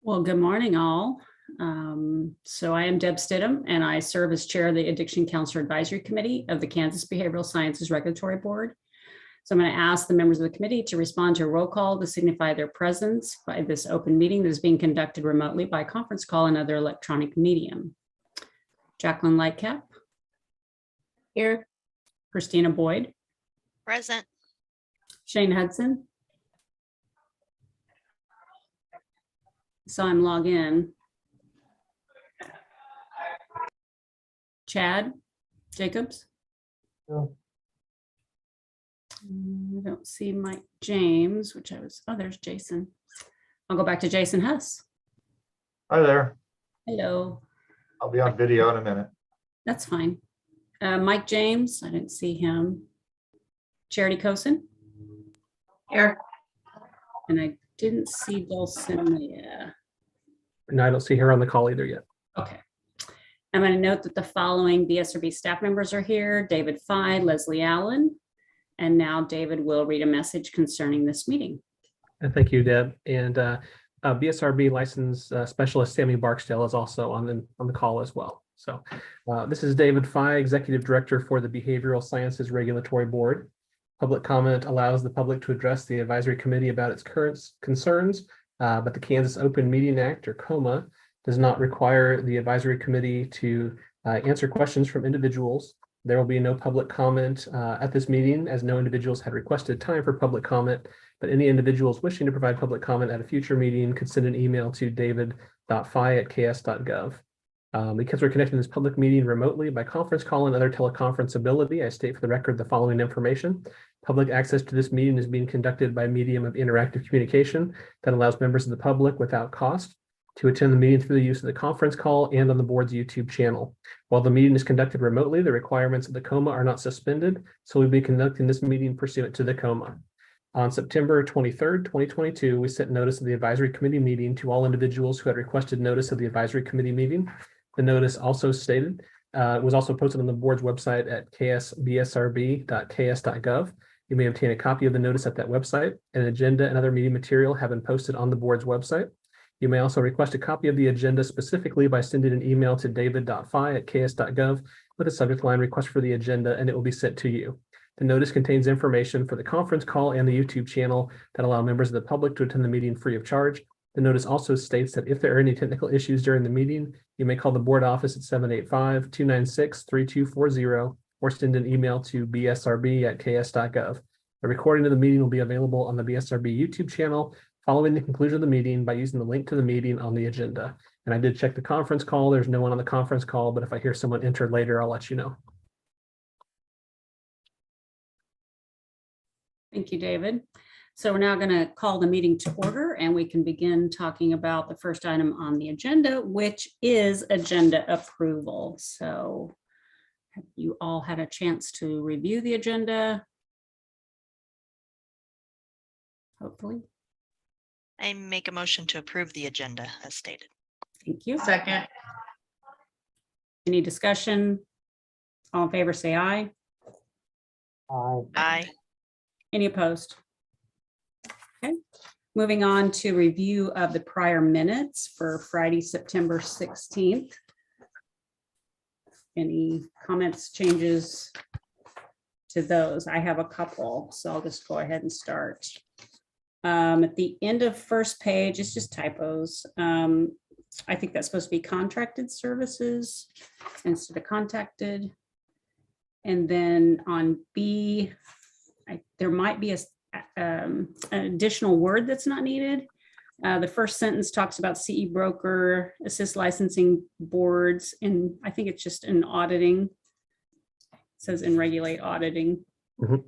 Well, good morning, all. So I am Deb Stidham, and I serve as chair of the Addiction Counselor Advisory Committee of the Kansas Behavioral Sciences Regulatory Board. So I'm going to ask the members of the committee to respond to a roll call to signify their presence by this open meeting that is being conducted remotely by conference call and other electronic medium. Jacqueline Lightcap. Here. Christina Boyd. Present. Shane Hudson. So I'm log in. Chad Jacobs. No. I don't see Mike James, which there's Jason. I'll go back to Jason Huss. Hi there. Hello. I'll be on video in a minute. That's fine. Mike James, I didn't see him. Charity Cosin. Here. And I didn't see Dulcinea. No, I don't see her on the call either yet. Okay. I'm going to note that the following BSRB staff members are here: David Fye, Leslie Allen, and now David will read a message concerning this meeting. And thank you, Deb. And BSRB license specialist Sammy Barksdale is also on the call as well. So this is David Fye, Executive Director for the Behavioral Sciences Regulatory Board. Public comment allows the public to address the advisory committee about its current concerns, but the Kansas Open Meeting Act, or KOMA, does not require the advisory committee to answer questions from individuals. There will be no public comment at this meeting, as no individuals had requested time for public comment, but any individuals wishing to provide public comment at a future meeting could send an email to david.fye@ks.gov. Because we're conducting this public meeting remotely by conference call and other teleconference ability, I state for the record the following information. Public access to this meeting is being conducted by medium of interactive communication that allows members of the public without cost to attend the meeting through the use of the conference call and on the board's YouTube channel. While the meeting is conducted remotely, the requirements of the KOMA are not suspended, so we'll be conducting this meeting pursuant to the KOMA. On September 23rd, 2022, we sent notice of the advisory committee meeting to all individuals who had requested notice of the advisory committee meeting. The notice also stated, was also posted on the board's website at bsrb.ks.gov. You may obtain a copy of the notice at that website. An agenda and other meeting material have been posted on the board's website. You may also request a copy of the agenda specifically by sending an email to david.fye@ks.gov with a subject line request for the agenda, and it will be sent to you. The notice contains information for the conference call and the YouTube channel that allow members of the public to attend the meeting free of charge. The notice also states that if there are any technical issues during the meeting, you may call the board office at 785-296-3240 or send an email to bsrb@ks.gov. A recording of the meeting will be available on the BSRB YouTube channel following the conclusion of the meeting by using the link to the meeting on the agenda. And I did check the conference call. There's no one on the conference call, but if I hear someone enter later, I'll let you know. Thank you, David. So we're now going to call the meeting to order, and we can begin talking about the first item on the agenda, which is agenda approval. So have you all had a chance to review the agenda? Hopefully. I make a motion to approve the agenda as stated. Thank you. Second. Any discussion? All in favor, say aye. Aye. Any opposed? Okay. Moving on to review of the prior minutes for Friday, September 16th. Any comments, changes to those? I have a couple, so I'll just go ahead and start. At the end of first page, it's just typos. I think that's supposed to be contracted services instead of contacted. And then on B, there might be an additional word that's not needed. The first sentence talks about CE broker, assist licensing boards, and I think it's just in auditing. It says in regulate auditing. And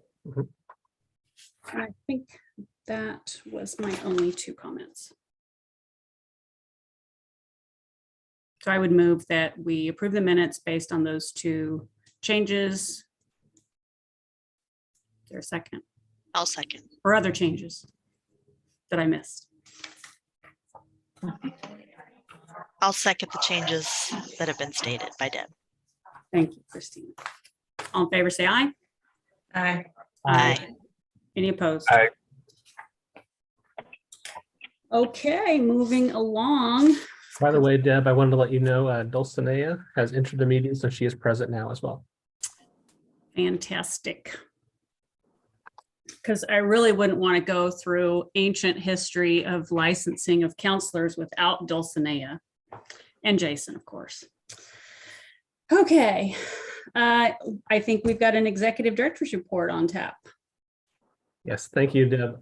I think that was my only two comments. So I would move that we approve the minutes based on those two changes. Is there a second? I'll second. Or other changes that I missed? I'll second the changes that have been stated by Deb. Thank you, Christine. All in favor, say aye. Aye. Aye. Any opposed? Aye. Okay, moving along. By the way, Deb, I wanted to let you know Dulcinea has entered the meeting, so she is present now as well. Fantastic. Because I really wouldn't want to go through ancient history of licensing of counselors without Dulcinea and Jason, of course. Okay, I think we've got an executive director's report on tap. Yes, thank you, Deb.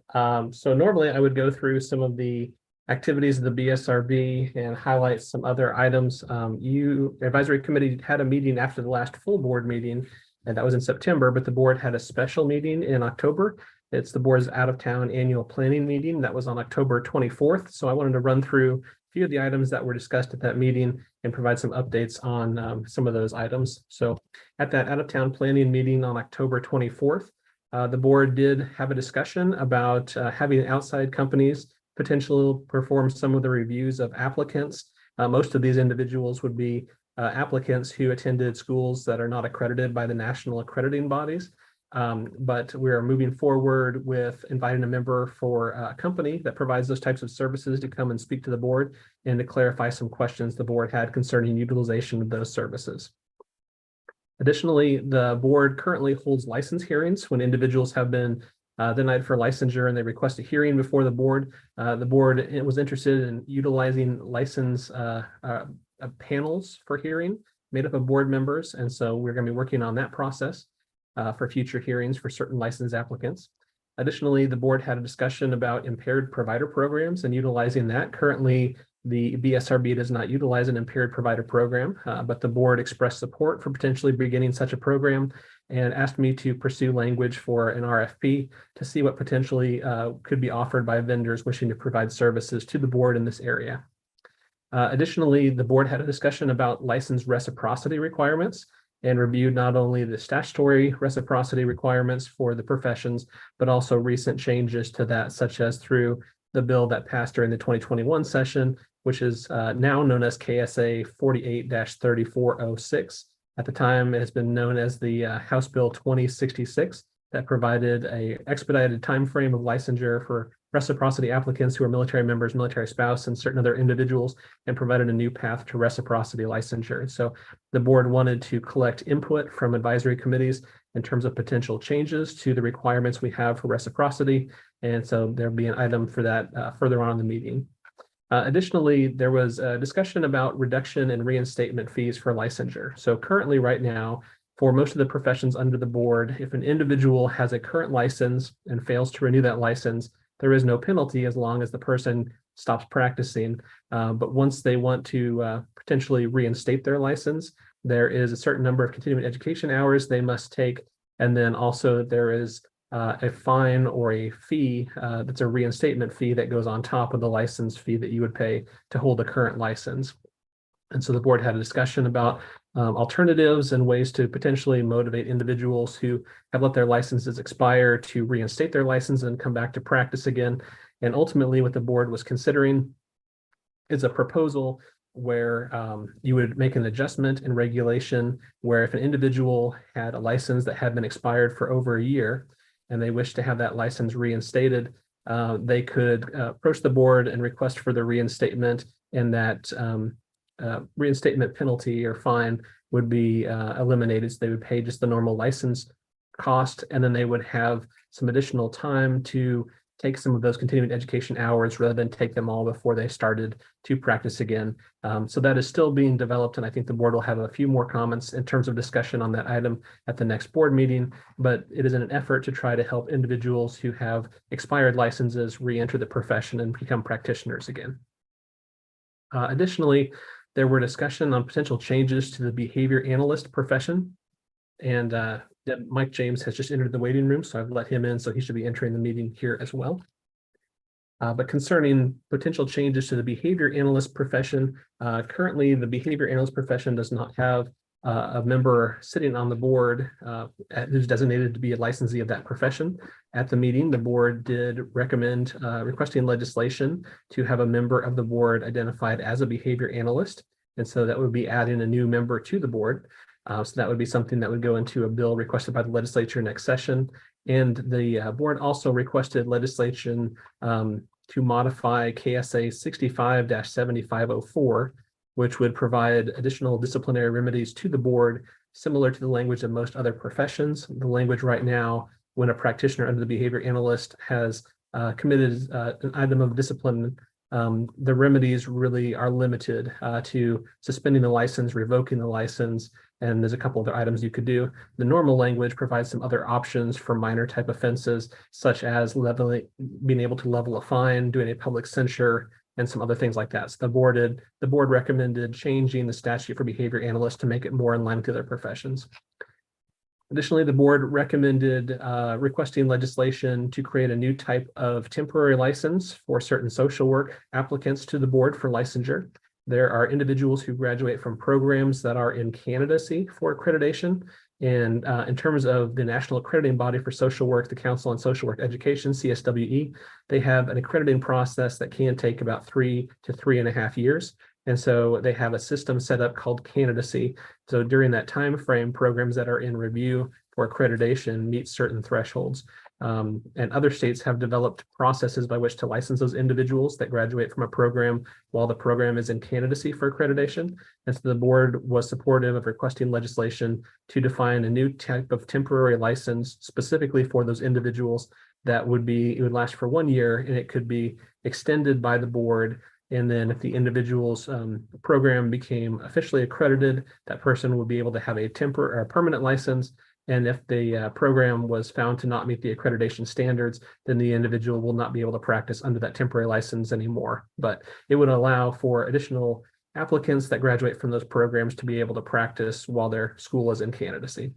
So normally I would go through some of the activities of the BSRB and highlight some other items. Advisory committee had a meeting after the last full board meeting, and that was in September, but the board had a special meeting in October. It's the board's out-of-town annual planning meeting. That was on October 24th. So I wanted to run through a few of the items that were discussed at that meeting and provide some updates on some of those items. So at that out-of-town planning meeting on October 24th, the board did have a discussion about having outside companies potentially perform some of the reviews of applicants. Most of these individuals would be applicants who attended schools that are not accredited by the national accrediting bodies. But we are moving forward with inviting a member for a company that provides those types of services to come and speak to the board and to clarify some questions the board had concerning utilization of those services. Additionally, the board currently holds license hearings when individuals have been denied for licensure and they request a hearing before the board. The board was interested in utilizing license panels for hearing made up of board members. And so we're going to be working on that process for future hearings for certain license applicants. Additionally, the board had a discussion about impaired provider programs and utilizing that. Currently, the BSRB does not utilize an impaired provider program, but the board expressed support for potentially beginning such a program and asked me to pursue language for an RFP to see what potentially could be offered by vendors wishing to provide services to the board in this area. Additionally, the board had a discussion about license reciprocity requirements and reviewed not only the statutory reciprocity requirements for the professions, but also recent changes to that, such as through the bill that passed during the 2021 session, which is now known as KSA 48-3406. At the time, it has been known as the House Bill 2066 that provided an expedited timeframe of licensure for reciprocity applicants who are military members, military spouse, and certain other individuals, and provided a new path to reciprocity licensure. So the board wanted to collect input from advisory committees in terms of potential changes to the requirements we have for reciprocity. And so there'll be an item for that further on in the meeting. Additionally, there was a discussion about reduction and reinstatement fees for licensure. So currently right now, for most of the professions under the board, if an individual has a current license and fails to renew that license, there is no penalty as long as the person stops practicing. But once they want to potentially reinstate their license, there is a certain number of continuing education hours they must take. And then also there is a fine or a fee that's a reinstatement fee that goes on top of the license fee that you would pay to hold a current license. And so the board had a discussion about alternatives and ways to potentially motivate individuals who have let their licenses expire to reinstate their license and come back to practice again. And ultimately what the board was considering is a proposal where you would make an adjustment in regulation where if an individual had a license that had been expired for over a year and they wish to have that license reinstated, they could approach the board and request for the reinstatement, and that reinstatement penalty or fine would be eliminated. So they would pay just the normal license cost, and then they would have some additional time to take some of those continuing education hours rather than take them all before they started to practice again. So that is still being developed, and I think the board will have a few more comments in terms of discussion on that item at the next board meeting, but it is in an effort to try to help individuals who have expired licenses re-enter the profession and become practitioners again. Additionally, there were discussion on potential changes to the behavior analyst profession, and Mike James has just entered the waiting room, so I've let him in, so he should be entering the meeting here as well. But concerning potential changes to the behavior analyst profession, currently the behavior analyst profession does not have a member sitting on the board who's designated to be a licensee of that profession. At the meeting, the board did recommend requesting legislation to have a member of the board identified as a behavior analyst. And so that would be adding a new member to the board. So that would be something that would go into a bill requested by the legislature next session. And the board also requested legislation to modify KSA 65-7504, which would provide additional disciplinary remedies to the board, similar to the language of most other professions. The language right now, when a practitioner under the behavior analyst has committed an item of discipline, the remedies really are limited to suspending the license, revoking the license, and there's a couple other items you could do. The normal language provides some other options for minor type offenses, such as being able to level a fine, doing a public censure, and some other things like that. So the board recommended changing the statute for behavior analysts to make it more in line with other professions. Additionally, the board recommended requesting legislation to create a new type of temporary license for certain social work applicants to the board for licensure. There are individuals who graduate from programs that are in candidacy for accreditation. And in terms of the National Accrediting Body for Social Work, the Council on Social Work Education, CSWE, they have an accrediting process that can take about 3 to 3.5 years. And so they have a system set up called candidacy. So during that time frame, programs that are in review for accreditation meet certain thresholds. And other states have developed processes by which to license those individuals that graduate from a program while the program is in candidacy for accreditation. And so the board was supportive of requesting legislation to define a new type of temporary license specifically for those individuals that would last for 1 year, and it could be extended by the board. And then if the individual's program became officially accredited, that person would be able to have a temporary or permanent license. And if the program was found to not meet the accreditation standards, then the individual will not be able to practice under that temporary license anymore. But it would allow for additional applicants that graduate from those programs to be able to practice while their school is in candidacy.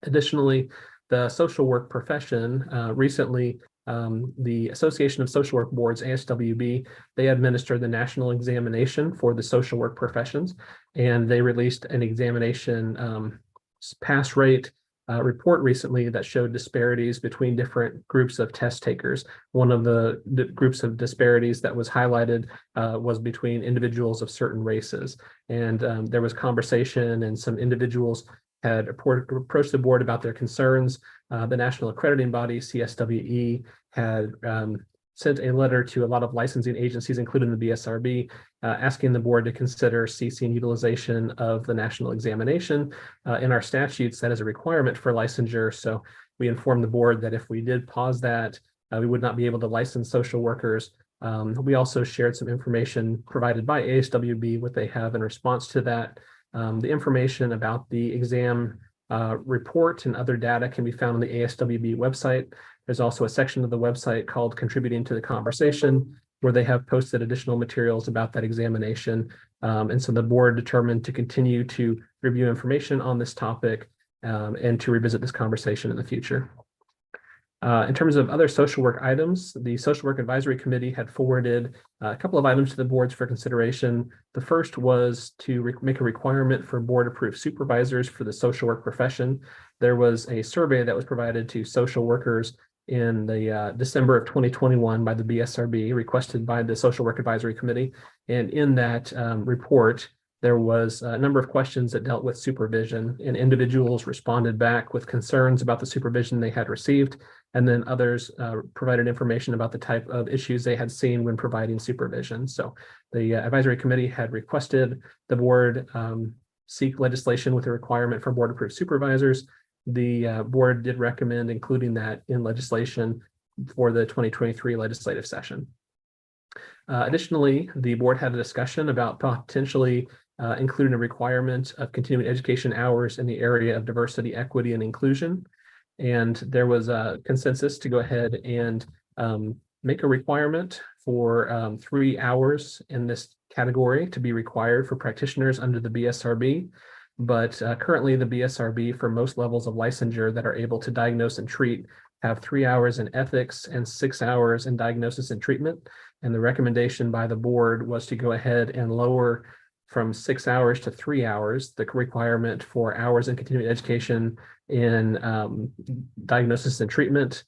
Additionally, the social work profession recently, the Association of Social Work Boards, ASWB, they administer the national examination for the social work professions, and they released an examination pass rate report recently that showed disparities between different groups of test takers. One of the groups of disparities that was highlighted was between individuals of certain races. And there was conversation, and some individuals had approached the board about their concerns. The National Accrediting Body, CSWE, had sent a letter to a lot of licensing agencies, including the BSRB, asking the board to consider ceasing utilization of the national examination. In our statutes, that is a requirement for licensure. So we informed the board that if we did pause that, we would not be able to license social workers. We also shared some information provided by ASWB, what they have in response to that. The information about the exam report and other data can be found on the ASWB website. There's also a section of the website called Contributing to the Conversation, where they have posted additional materials about that examination. And so the board determined to continue to review information on this topic and to revisit this conversation in the future. In terms of other social work items, the Social Work Advisory Committee had forwarded a couple of items to the boards for consideration. The first was to make a requirement for board-approved supervisors for the social work profession. There was a survey that was provided to social workers in the December of 2021 by the BSRB, requested by the Social Work Advisory Committee. And in that report, there was a number of questions that dealt with supervision, and individuals responded back with concerns about the supervision they had received. And then others provided information about the type of issues they had seen when providing supervision. So the advisory committee had requested the board seek legislation with a requirement for board-approved supervisors. The board did recommend including that in legislation for the 2023 legislative session. Additionally, the board had a discussion about potentially including a requirement of continuing education hours in the area of diversity, equity, and inclusion. And there was a consensus to go ahead and make a requirement for 3 hours in this category to be required for practitioners under the BSRB. But currently the BSRB, for most levels of licensure that are able to diagnose and treat, have 3 hours in ethics and 6 hours in diagnosis and treatment. And the recommendation by the board was to go ahead and lower from 6 hours to 3 hours the requirement for hours in continuing education in diagnosis and treatment,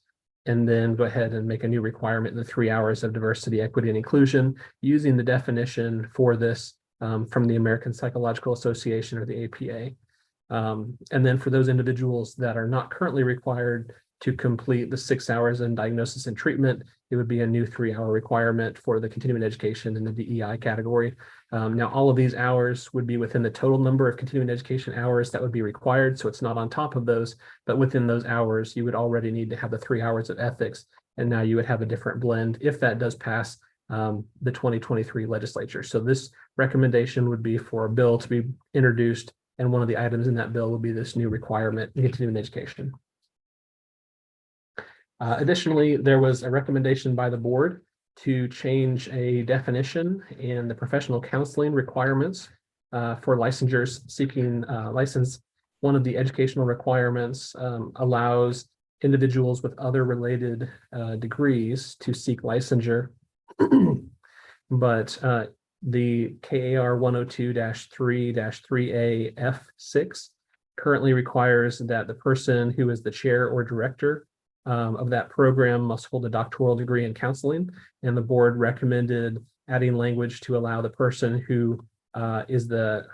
and then go ahead and make a new requirement in the 3 hours of diversity, equity, and inclusion, using the definition for this from the American Psychological Association, or the APA. And then for those individuals that are not currently required to complete the 6 hours in diagnosis and treatment, it would be a new 3-hour requirement for the continuing education in the DEI category. Now, all of these hours would be within the total number of continuing education hours that would be required. So it's not on top of those, but within those hours, you would already need to have the 3 hours of ethics. And now you would have a different blend if that does pass the 2023 legislature. So this recommendation would be for a bill to be introduced. And one of the items in that bill would be this new requirement in continuing education. Additionally, there was a recommendation by the board to change a definition in the professional counseling requirements for licensures seeking license. One of the educational requirements allows individuals with other related degrees to seek licensure. But the KAR 102-3-3A F6 currently requires that the person who is the chair or director of that program must hold a doctoral degree in counseling, and the board recommended adding language to allow the person who is the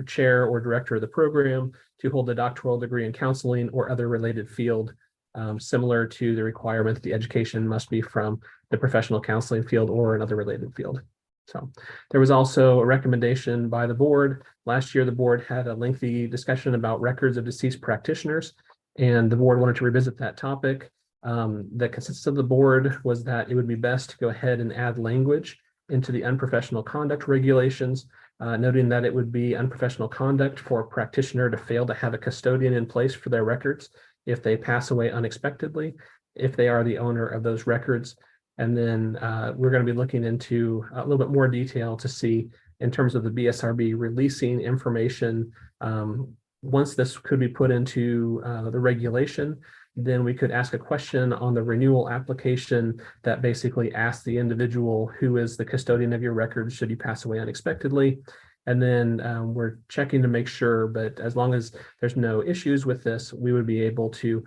chair or director of the program to hold a doctoral degree in counseling or other related field, similar to the requirement that the education must be from the professional counseling field or another related field. So there was also a recommendation by the board. Last year, the board had a lengthy discussion about records of deceased practitioners, and the board wanted to revisit that topic. The consensus of the board was that it would be best to go ahead and add language into the unprofessional conduct regulations, noting that it would be unprofessional conduct for a practitioner to fail to have a custodian in place for their records if they pass away unexpectedly, if they are the owner of those records. And then we're going to be looking into a little bit more detail to see in terms of the BSRB releasing information. Once this could be put into the regulation, then we could ask a question on the renewal application that basically asks the individual who is the custodian of your records should you pass away unexpectedly. And then we're checking to make sure, but as long as there's no issues with this, we would be able to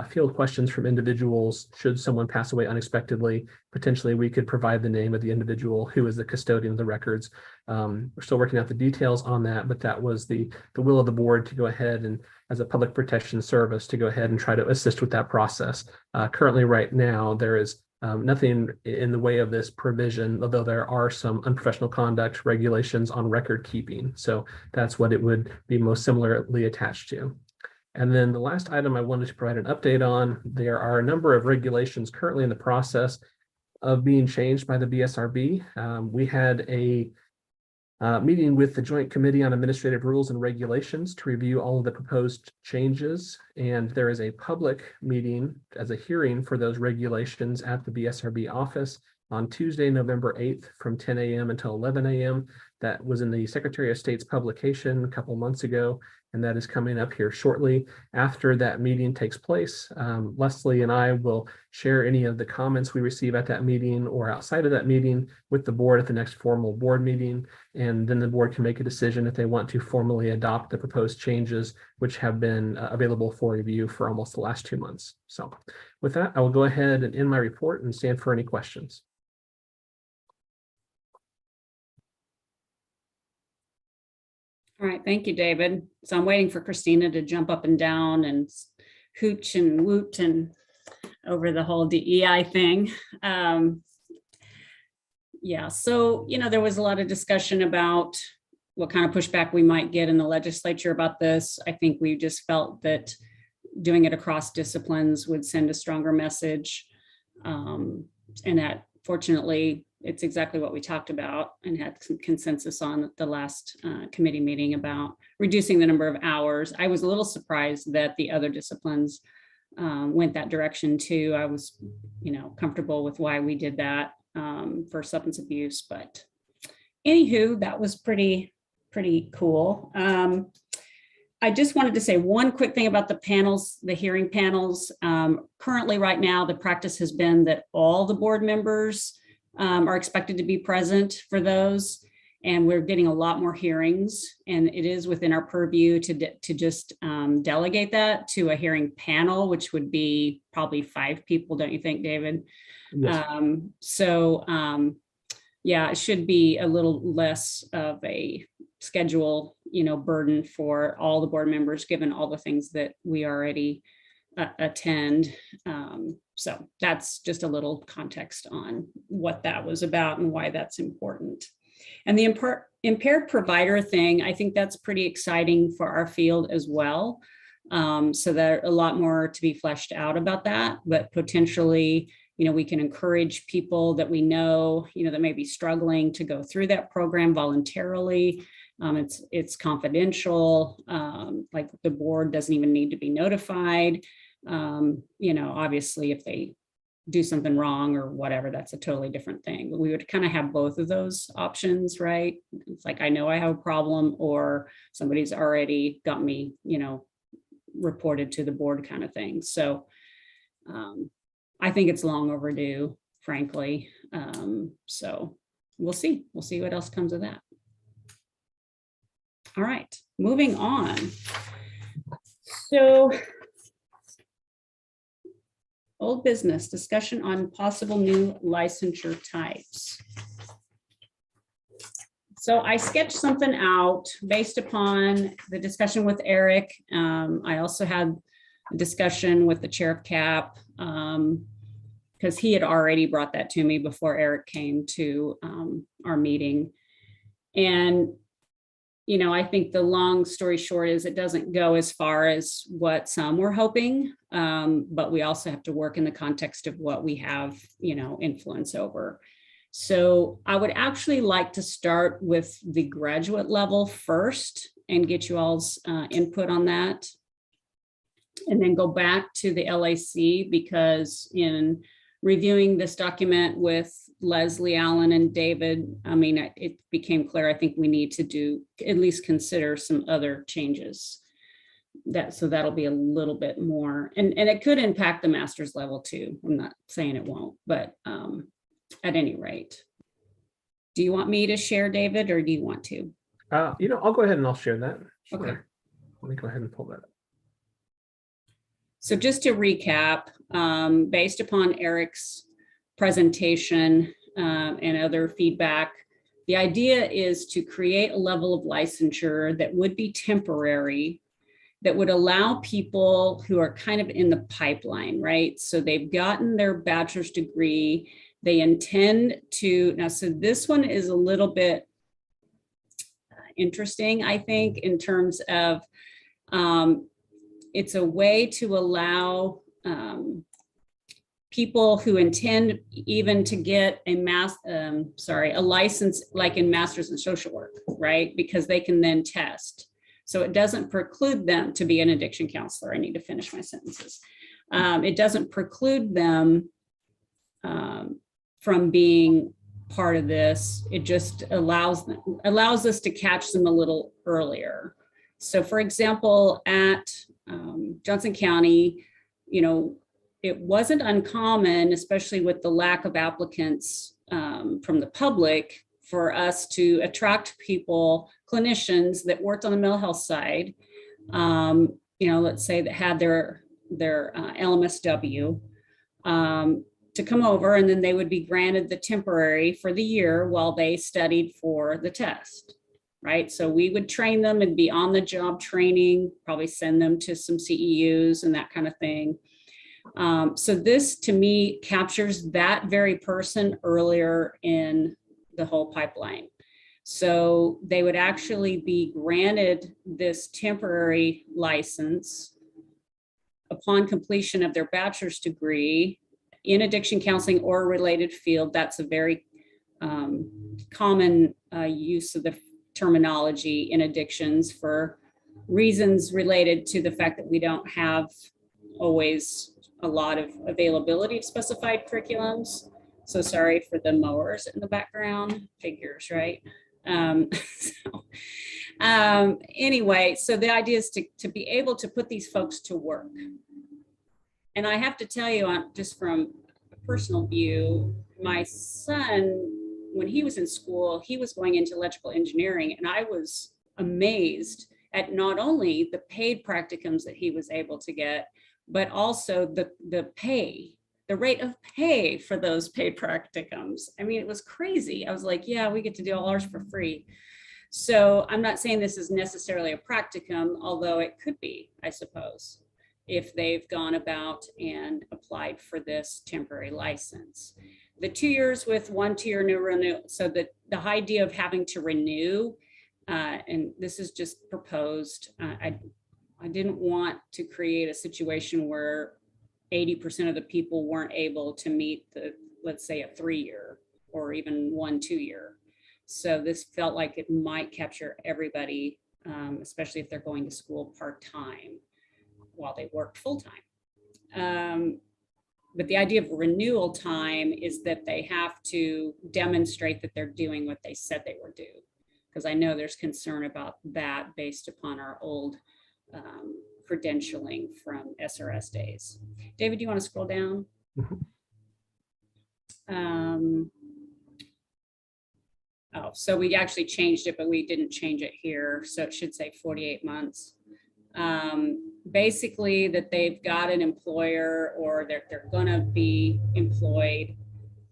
field questions from individuals. Should someone pass away unexpectedly, potentially we could provide the name of the individual who is the custodian of the records. We're still working out the details on that, but that was the will of the board to go ahead and, as a public protection service, to go ahead and try to assist with that process. Currently, right now, there is nothing in the way of this provision, although there are some unprofessional conduct regulations on record keeping. So that's what it would be most similarly attached to. And then the last item I wanted to provide an update on, there are a number of regulations currently in the process of being changed by the BSRB. We had a meeting with the Joint Committee on Administrative Rules and Regulations to review all of the proposed changes. And there is a public meeting as a hearing for those regulations at the BSRB office on Tuesday, November 8th from 10 a.m. until 11 a.m. That was in the Secretary of State's publication a couple months ago, and that is coming up here shortly. After that meeting takes place, Leslie and I will share any of the comments we receive at that meeting or outside of that meeting with the board at the next formal board meeting, and then the board can make a decision if they want to formally adopt the proposed changes, which have been available for review for almost the last 2 months. So with that, I will go ahead and end my report and stand for any questions. All right, thank you, David. So I'm waiting for Christina to jump up and down and hooch and woot and over the whole DEI thing. Yeah, so, there was a lot of discussion about what kind of pushback we might get in the legislature about this. I think we just felt that doing it across disciplines would send a stronger message. And that fortunately, it's exactly what we talked about and had some consensus on the last committee meeting about reducing the number of hours. I was a little surprised that the other disciplines went that direction too. I was, comfortable with why we did that for substance abuse, but anywho, that was pretty cool. I just wanted to say one quick thing about the panels, the hearing panels. Currently, right now, the practice has been that all the board members are expected to be present for those, and we're getting a lot more hearings, and it is within our purview to just delegate that to a hearing panel, which would be probably 5 people, don't you think, David? Yes. Yeah, it should be a little less of a schedule, burden for all the board members, given all the things that we already attend. So that's just a little context on what that was about and why that's important. And the impaired provider thing, I think that's pretty exciting for our field as well. So there are a lot more to be fleshed out about that, but potentially, we can encourage people that we know, that may be struggling to go through that program voluntarily. It's confidential. Like the board doesn't even need to be notified. Obviously if they do something wrong or whatever, that's a totally different thing. But we would kind of have both of those options, right? It's like, I know I have a problem, or somebody's already got me, reported to the board kind of thing. So I think it's long overdue, frankly. So we'll see what else comes of that. All right, moving on. So old business, discussion on possible new licensure types. So I sketched something out based upon the discussion with Eric. I also had a discussion with the chair of CAP because he had already brought that to me before Eric came to our meeting. And I think the long story short is it doesn't go as far as what some were hoping, but we also have to work in the context of what we have, influence over. So I would actually like to start with the graduate level first and get you all's input on that. And then go back to the LAC, because in reviewing this document with Leslie Allen and David, it became clear, I think we need to at least consider some other changes. So that'll be a little bit more, and it could impact the master's level too. I'm not saying it won't, but at any rate. Do you want me to share, David, or do you want to? I'll go ahead and I'll share that. Sure. Okay. Let me go ahead and pull that up. So just to recap, based upon Eric's presentation and other feedback, the idea is to create a level of licensure that would be temporary, that would allow people who are kind of in the pipeline, right? So they've gotten their bachelor's degree, they intend to, now, so this one is a little bit interesting, I think, in terms of, it's a way to allow people who intend even to get a license like in master's in social work, right? Because they can then test. So it doesn't preclude them to be an addiction counselor. I need to finish my sentences. It doesn't preclude them from being part of this. It just allows us to catch them a little earlier. So for example, at Johnson County, it wasn't uncommon, especially with the lack of applicants from the public, for us to attract people, clinicians that worked on the mental health side, let's say that had their LMSW, to come over, and then they would be granted the temporary for the year while they studied for the test, right? So we would train them and be on the job training, probably send them to some CEUs and that kind of thing. So this, to me, captures that very person earlier in the whole pipeline. So they would actually be granted this temporary license upon completion of their bachelor's degree in addiction counseling or a related field. That's a very common use of the terminology in addictions for reasons related to the fact that we don't have always a lot of availability of specified curriculums. So sorry for the mowers in the background, figures, right? Anyway, so the idea is to be able to put these folks to work. And I have to tell you, just from a personal view, my son, when he was in school, he was going into electrical engineering, and I was amazed at not only the paid practicums that he was able to get, but also the pay, the rate of pay for those paid practicums. I mean, it was crazy. I was like, yeah, we get to do all ours for free. So I'm not saying this is necessarily a practicum, although it could be, I suppose. if they've gone about and applied for this temporary license. The 2 years with 1 2-year new renew, so that the idea of having to renew, and this is just proposed, I didn't want to create a situation where 80% of the people weren't able to meet the, let's say, a 3-year or even 1 2-year. So this felt like it might capture everybody, especially if they're going to school part-time while they work full-time. But the idea of renewal time is that they have to demonstrate that they're doing what they said they were due. Because I know there's concern about that based upon our old credentialing from SRS days. David, do you want to scroll down? Oh, so we actually changed it, but we didn't change it here. So it should say 48 months. Basically that they've got an employer or they're going to be employed.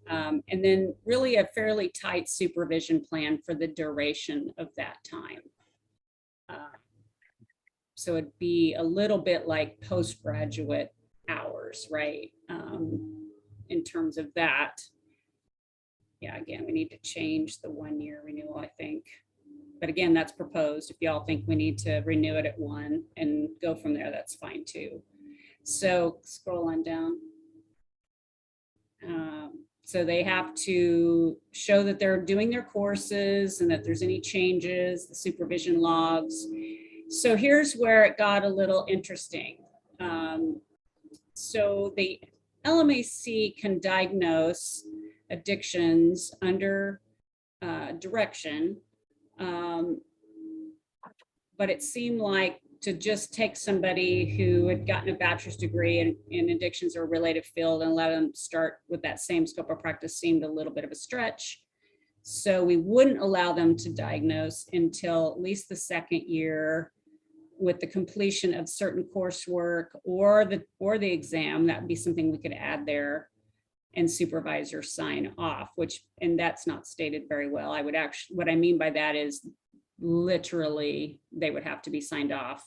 And then really a fairly tight supervision plan for the duration of that time. So it'd be a little bit like postgraduate hours, right? In terms of that. Yeah, again, we need to change the 1-year renewal, I think. But again, that's proposed. If y'all think we need to renew it at 1 and go from there, that's fine too. So scroll on down. So they have to show that they're doing their courses and that there's any changes, the supervision logs. So here's where it got a little interesting. So the LMAC can diagnose addictions under direction, but it seemed like to just take somebody who had gotten a bachelor's degree in addictions or a related field and let them start with that same scope of practice seemed a little bit of a stretch. So we wouldn't allow them to diagnose until at least the 2nd year with the completion of certain coursework or the exam. That would be something we could add there, and supervisor sign off, and that's not stated very well. I would actually, what I mean by that is literally they would have to be signed off,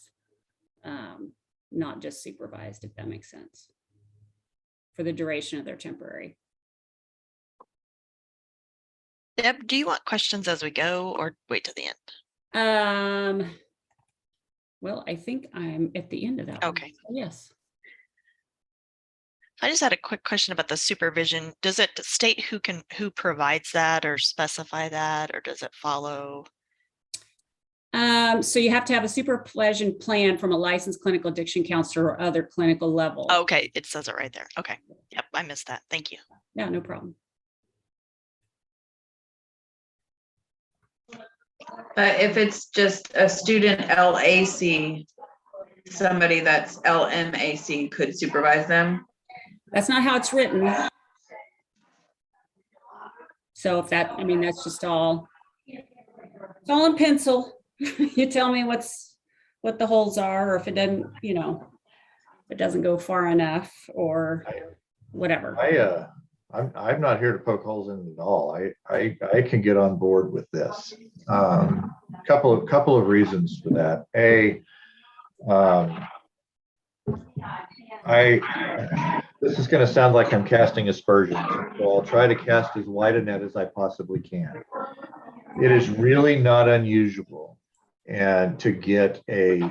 not just supervised, if that makes sense, for the duration of their temporary. Deb, do you want questions as we go or wait till the end? Well, I think I'm at the end of that one. Okay. Yes. I just had a quick question about the supervision. Does it state who provides that or specify that, or does it follow? So you have to have a supervision plan from a licensed clinical addiction counselor or other clinical level. Okay, it says it right there. Okay. Yep, I missed that. Thank you. Yeah, no problem. But if it's just a student LAC, somebody that's LMAC could supervise them. That's not how it's written. So if that, I mean, that's just all, it's all in pencil. You tell me what the holes are, or if it doesn't, if it doesn't go far enough or whatever. I'm not here to poke holes in it at all. I can get on board with this. Couple of reasons for that. This is going to sound like I'm casting aspersions, so I'll try to cast as wide a net as I possibly can. It is really not unusual and to get a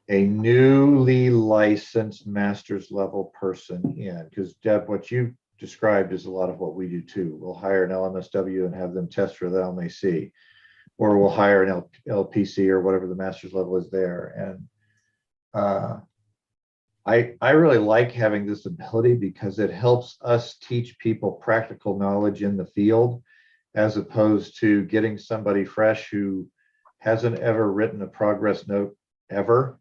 newly licensed master's level person in, because Deb, what you described is a lot of what we do too. We'll hire an LMSW and have them test for the LMAC, or we'll hire an LPC or whatever the master's level is there. And I really like having this ability because it helps us teach people practical knowledge in the field, as opposed to getting somebody fresh who hasn't ever written a progress note ever.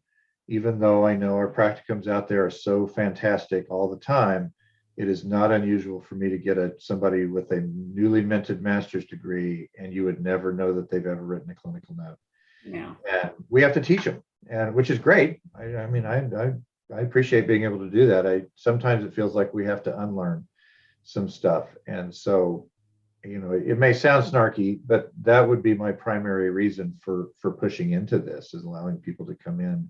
Even though I know our practicums out there are so fantastic all the time, it is not unusual for me to get somebody with a newly minted master's degree and you would never know that they've ever written a clinical note. Yeah. And we have to teach them, and which is great. I mean, I appreciate being able to do that. Sometimes it feels like we have to unlearn some stuff. And so, it may sound snarky, but that would be my primary reason for pushing into this, is allowing people to come in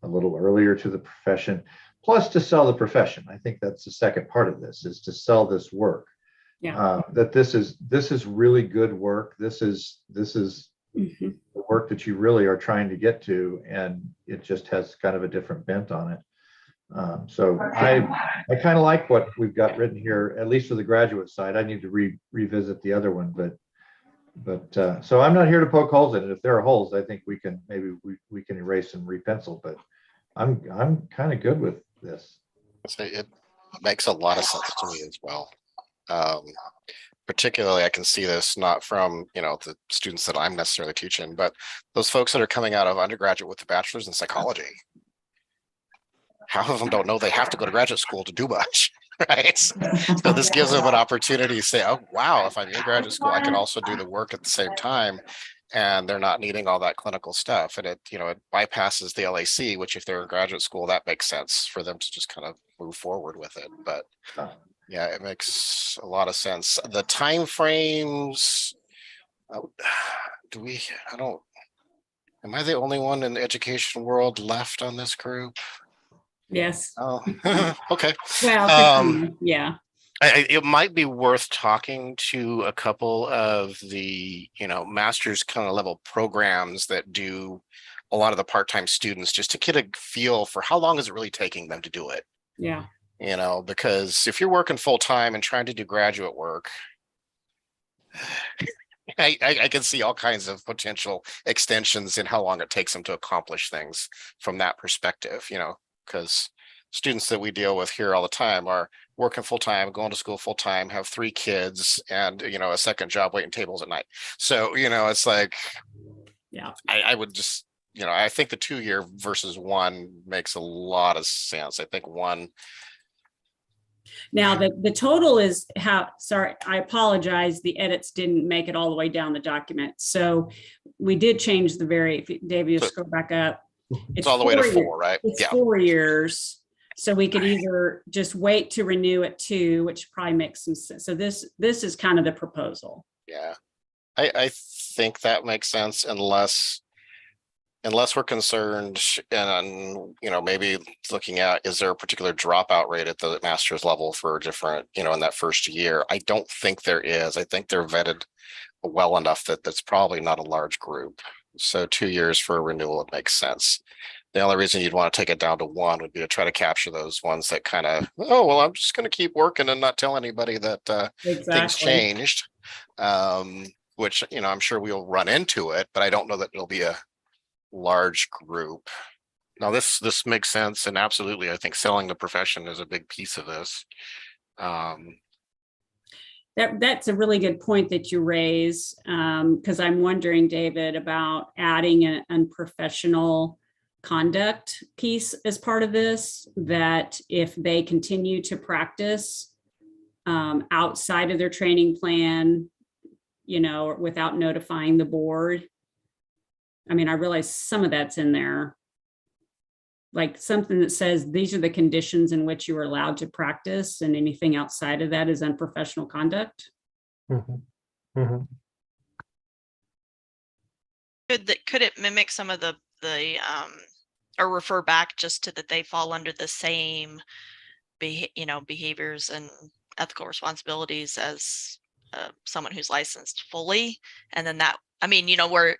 a little earlier to the profession, plus to sell the profession. I think that's the second part of this, is to sell this work. Yeah. That this is really good work. This is Mhm. the work that you really are trying to get to, and it just has kind of a different bent on it. So I kind of like what we've got written here, at least for the graduate side. I need to revisit the other one, but so I'm not here to poke holes in it. If there are holes, I think we can maybe we can erase and repencil. But I'm kind of good with this. It makes a lot of sense to me as well. Particularly, I can see this not from, the students that I'm necessarily teaching, but those folks that are coming out of undergraduate with a bachelor's in psychology. Half of them don't know they have to go to graduate school to do much, right? So this gives them an opportunity to say, oh, wow, if I'm in graduate school, I can also do the work at the same time. And they're not needing all that clinical stuff. And it bypasses the LAC, which if they're in graduate school, that makes sense for them to just kind of move forward with it. But yeah, it makes a lot of sense. The time frames, am I the only one in the education world left on this group? Yes. Oh, okay. Well, yeah. It might be worth talking to a couple of the, master's kind of level programs that do a lot of the part-time students, just to get a feel for how long is it really taking them to do it. Yeah. Because if you're working full-time and trying to do graduate work, I can see all kinds of potential extensions in how long it takes them to accomplish things from that perspective, because students that we deal with here all the time are working full-time, going to school full-time, have 3 kids and, a second job waiting tables at night. So, it's like, yeah, I would just, I think the 2-year versus 1 makes a lot of sense. I think 1. Now the total is sorry, I apologize. The edits didn't make it all the way down the document. So we did change Dave, you scroll back up. It's all the way to 4, right? It's 4 years. So we could either just wait to renew at 2, which probably makes some sense. So this is kind of the proposal. Yeah, I think that makes sense unless we're concerned and, maybe looking at, is there a particular dropout rate at the master's level for different, in that first year? I don't think there is. I think they're vetted well enough that that's probably not a large group. So 2 years for a renewal, it makes sense. The only reason you'd want to take it down to 1 would be to try to capture those ones that kind of, oh, well, I'm just going to keep working and not tell anybody that things changed, which, I'm sure we'll run into it, but I don't know that it'll be a large group. Now, this makes sense. And absolutely, I think selling the profession is a big piece of this. That's a really good point that you raise, because I'm wondering, David, about adding an unprofessional conduct piece as part of this, that if they continue to practice outside of their training plan, without notifying the board. I mean, I realize some of that's in there, like something that says these are the conditions in which you are allowed to practice, and anything outside of that is unprofessional conduct. Mm-hmm. Mm-hmm. Could it mimic some of the or refer back just to that they fall under the same behaviors and ethical responsibilities as someone who's licensed fully? And then that, where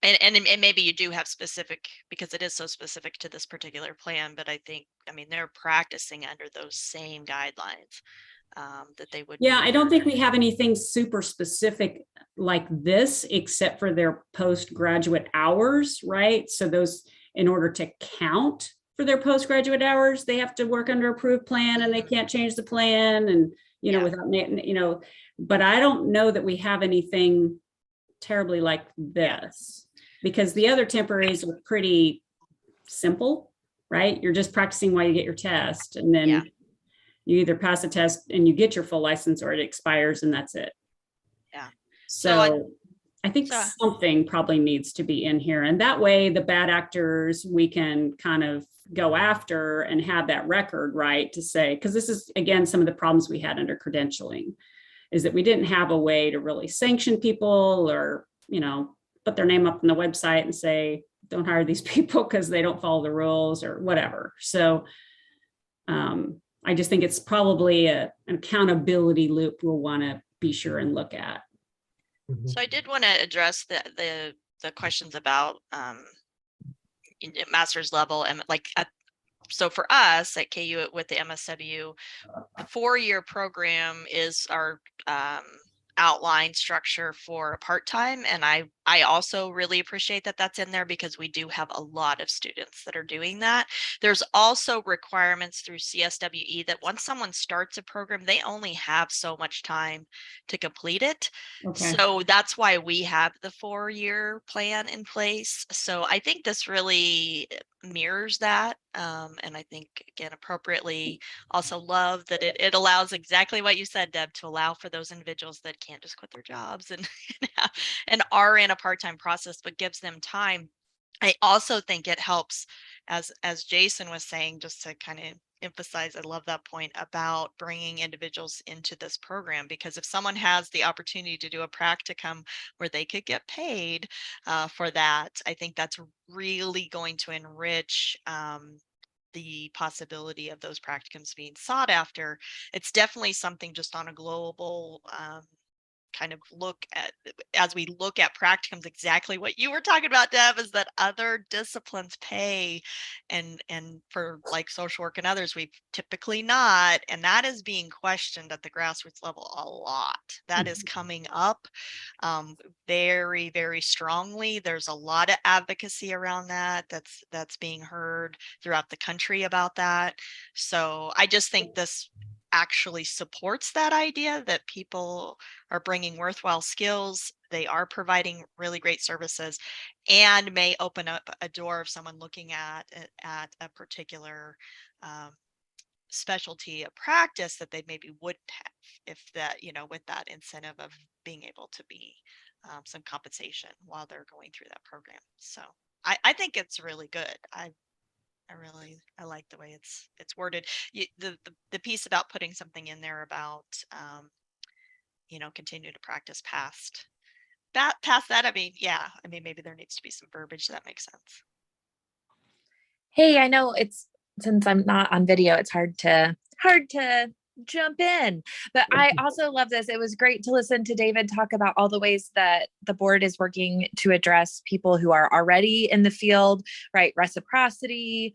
and maybe you do have specific, because it is so specific to this particular plan, but I think they're practicing under those same guidelines that they would. Yeah, I don't think we have anything super specific like this, except for their postgraduate hours, right? So those, in order to count for their postgraduate hours, they have to work under approved plan, and they can't change the plan, and without but I don't know that we have anything terribly like this, because the other temporaries are pretty simple, right? You're just practicing while you get your test, and then you either pass the test and you get your full license, or it expires and that's it. Yeah. So I think something probably needs to be in here, and that way the bad actors we can kind of go after and have that record, right? To say, because this is again some of the problems we had under credentialing, is that we didn't have a way to really sanction people, or put their name up on the website and say don't hire these people because they don't follow the rules or whatever. So I just think it's probably an accountability loop we'll want to be sure and look at. So I did want to address the questions about master's level and like so for us at KU with the MSW, the 4-year program is our outline structure for part-time, and I also really appreciate that that's in there because we do have a lot of students that are doing that. There's also requirements through CSWE that once someone starts a program, they only have so much time to complete it. Okay. So that's why we have the 4-year plan in place. So I think this really mirrors that, and I think again appropriately also love that it allows exactly what you said, Deb, to allow for those individuals that can't just quit their jobs and are in a part-time process, but gives them time. I also think it helps, as Jason was saying, just to kind of emphasize, I love that point about bringing individuals into this program, because if someone has the opportunity to do a practicum where they could get paid for that, I think that's really going to enrich the possibility of those practicums being sought after. It's definitely something just on a global kind of look at, as we look at practicums, exactly what you were talking about, Deb, is that other disciplines pay, and for like social work and others, we've typically not, and that is being questioned at the grassroots level a lot. That is coming up very, very strongly. There's a lot of advocacy around that that's being heard throughout the country about that. So I just think this actually supports that idea that people are bringing worthwhile skills, they are providing really great services, and may open up a door of someone looking at a particular specialty of practice that they maybe wouldn't have if that, with that incentive of being able to be some compensation while they're going through that program. So I think it's really good. I like the way it's worded. The piece about putting something in there about continue to practice past that. I mean, maybe there needs to be some verbiage that makes sense. Hey, I know since I'm not on video, it's hard to jump in, but I also love this. It was great to listen to David talk about all the ways that the board is working to address people who are already in the field, right? Reciprocity,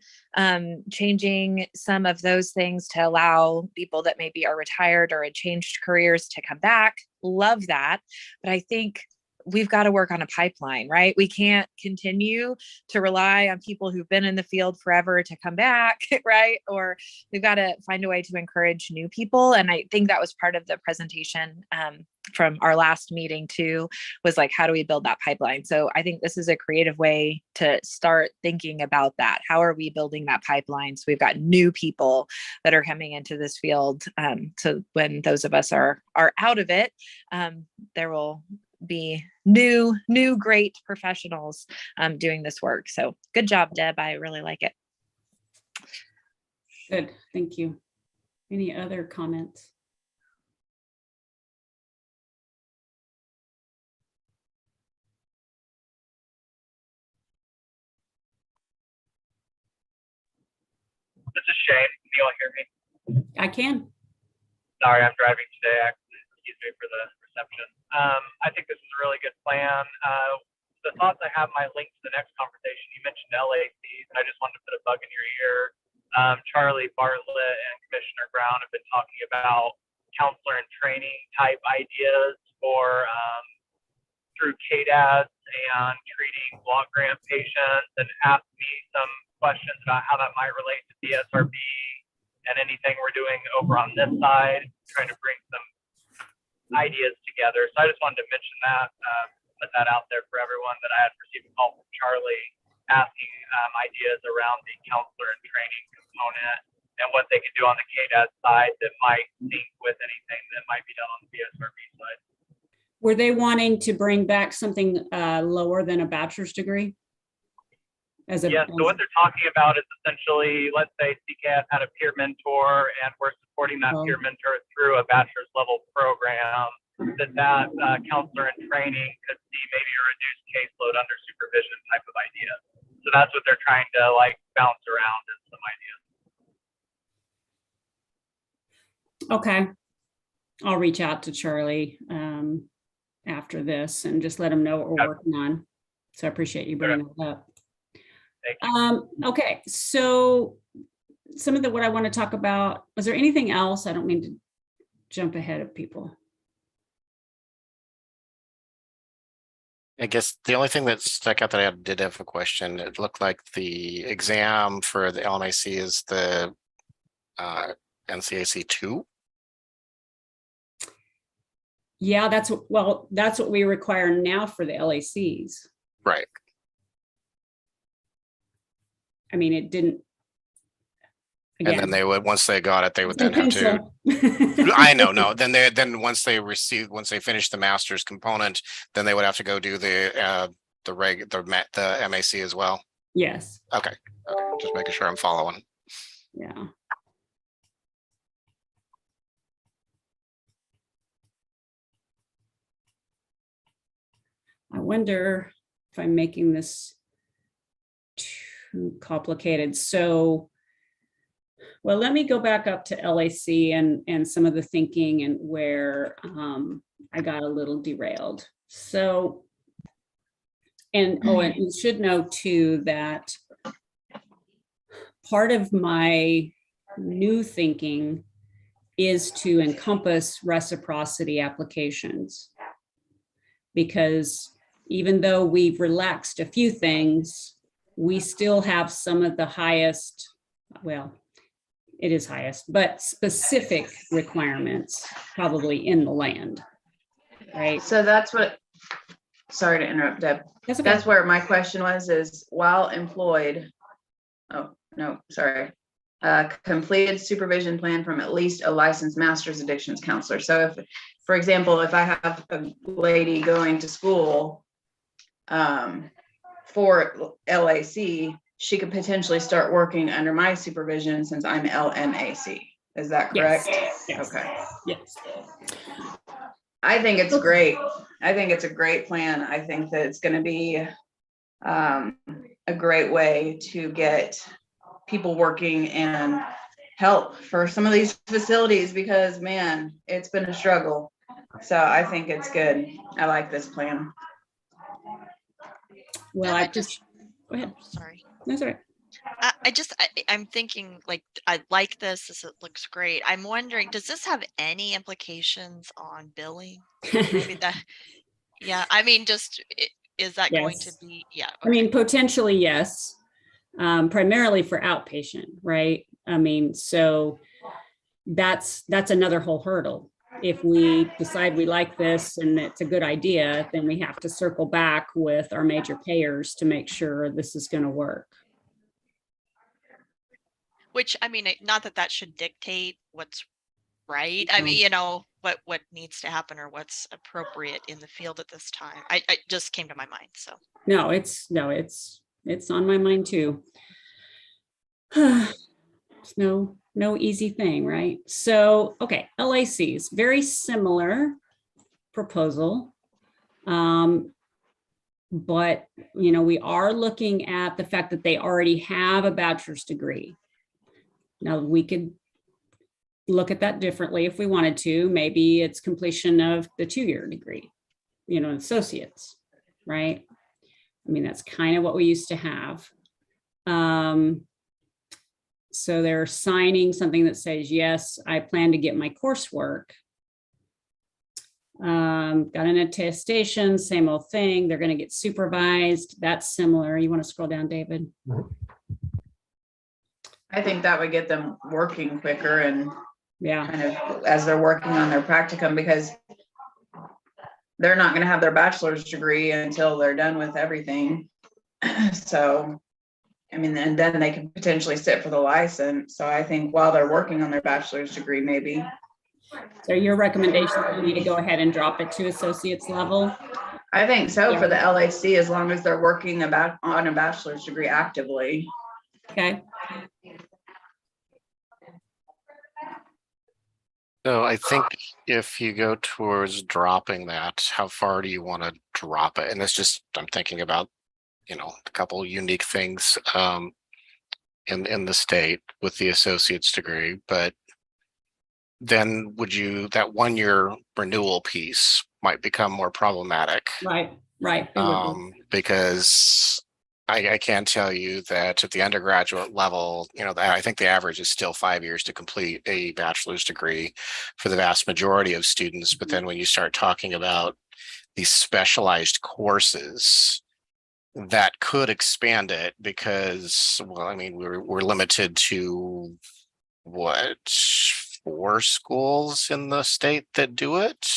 changing some of those things to allow people that maybe are retired or had changed careers to come back. Love that. But I think we've got to work on a pipeline, right? We can't continue to rely on people who've been in the field forever to come back, right? Or we've got to find a way to encourage new people. And I think that was part of the presentation from our last meeting too, was like, how do we build that pipeline? So I think this is a creative way to start thinking about that. How are we building that pipeline? So we've got new people that are coming into this field. So when those of us are out of it, there will be new great professionals doing this work. So good job, Deb. I really like it. Good, thank you. Any other comments? This is Shane. Can you all hear me? I can. Sorry, I'm driving today. Excuse me for the reception. I think this is a really good plan. The thoughts I have might link to the next conversation. You mentioned LACs, and I just wanted to put a bug in your ear. Charlie Bartlett and Commissioner Brown have been talking about counselor and training type ideas for through KDAS and treating block grant patients, and asked me some questions about how that might relate to BSRB and anything we're doing over on this side, trying to bring some ideas together. So I just wanted to mention that, put that out there for everyone, that I had received a call from Charlie asking ideas around the counselor and training component and what they could do on the KDAS side that might sync with anything that might be done on the BSRB side. Were they wanting to bring back something lower than a bachelor's degree? So what they're talking about is essentially, let's say CKF had a peer mentor and we're supporting that peer mentor through a bachelor's level program, that counselor in training could see maybe a reduced caseload under supervision type of idea. So that's what they're trying to like bounce around is some ideas. Okay. I'll reach out to Charlie after this and just let him know what we're working on. So I appreciate you bringing it up. Thank you. Okay, so some of what I want to talk about, was there anything else? I don't mean to jump ahead of people. I guess the only thing that stuck out that I did have a question, it looked like the exam for the LMIC is the NCAC 2. Yeah, that's what we require now for the LACs. Right. I mean, it didn't. And then Again, they would, once they got it, they would it's then have to, pencil. I know, no, then once they finish the master's component, then they would have to go do the MAC as well. Yes, Okay, just making sure I'm following. yeah. I wonder if I'm making this too complicated. So, well, let me go back up to LAC and some of the thinking and where I got a little derailed. So, and you should know too that part of my new thinking is to encompass reciprocity applications. Because even though we've relaxed a few things, we still have some of the highest, well, it is highest, but specific requirements probably in the land, right? So that's what, sorry to interrupt, Deb. That's okay. That's where my question was, is while employed, oh, no, sorry. Completed supervision plan from at least a licensed master's addictions counselor. So if, for example, if I have a lady going to school for LAC, she could potentially start working under my supervision since I'm LMAC. Is that correct? Yes. Okay. Yes. I think it's great. I think it's a great plan. I think that it's going to be a great way to get people working and help for some of these facilities because, man, it's been a struggle. So I think it's good. I like this plan. Well, And I just, go ahead. Sorry. That's all right. I'm thinking like, I like this. It looks great. I'm wondering, does this have any implications on billing? Maybe that, yeah, I mean, is that going to Yes. be, yeah. I mean, potentially, yes. Primarily for outpatient, right? I mean, so that's another whole hurdle. If we decide we like this and it's a good idea, then we have to circle back with our major payers to make sure this is going to work. Which, I mean, not that should dictate what's right. I mean, you know, what needs to happen or what's appropriate in the field at this time. I just came to my mind, so. No, it's on my mind too. It's no easy thing, right? So, okay, LACs, very similar proposal. But, you know, we are looking at the fact that they already have a bachelor's degree. Now, we could look at that differently if we wanted to. Maybe it's completion of the 2-year degree, you know, associates, right? I mean, that's kind of what we used to have. So they're signing something that says, yes, I plan to get my coursework. Got an attestation, same old thing. They're going to get supervised. That's similar. You want to scroll down, David? I think that would get them working quicker and Yeah. kind of as they're working on their practicum, because they're not going to have their bachelor's degree until they're done with everything. So, I mean, and then they can potentially sit for the license. So I think while they're working on their bachelor's degree, maybe. So your recommendation would be to go ahead and drop it to associate's level? I think so Yeah. for the LAC, as long as they're working on a bachelor's degree actively. Okay. So I think if you go towards dropping that, how far do you want to drop it? And it's just, I'm thinking about a couple unique things in the state with the associate's degree, but then that 1 year renewal piece might become more problematic. Right, right. It would be. Because I can tell you that at the undergraduate level, I think the average is still 5 years to complete a bachelor's degree for the vast majority of students. But then when you start talking about these specialized courses, that could expand it because, well, I mean, we're limited to what, 4 schools in the state that do it?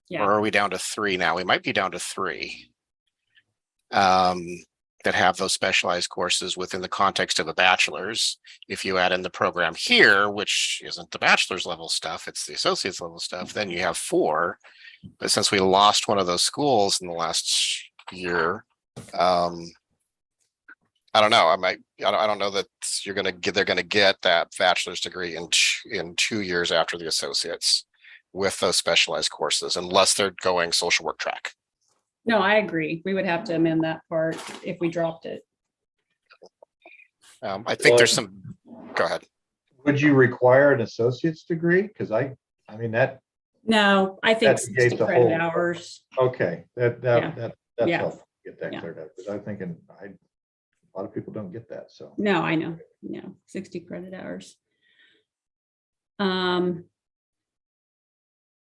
Yeah. Or are we down to 3 now? We might be down to 3 that have those specialized courses within the context of a bachelor's. If you add in the program here, which isn't the bachelor's level stuff, it's the associate's level stuff, then you have 4. But since we lost one of those schools in the last year, I don't know. I don't know that they're gonna get that bachelor's degree in 2 years after the associates with those specialized courses, unless they're going social work track. No, I agree. We would have to amend that part if we dropped it. I think there's some. Go ahead. Would you require an associate's degree? Because I mean that. No, I think That 60 negates the credit whole- helpful. Okay, that's Yeah. helpful. Get that Yeah. cleared up, because I'm thinking a lot of people don't get that. So No, I know. No, 60 credit hours. All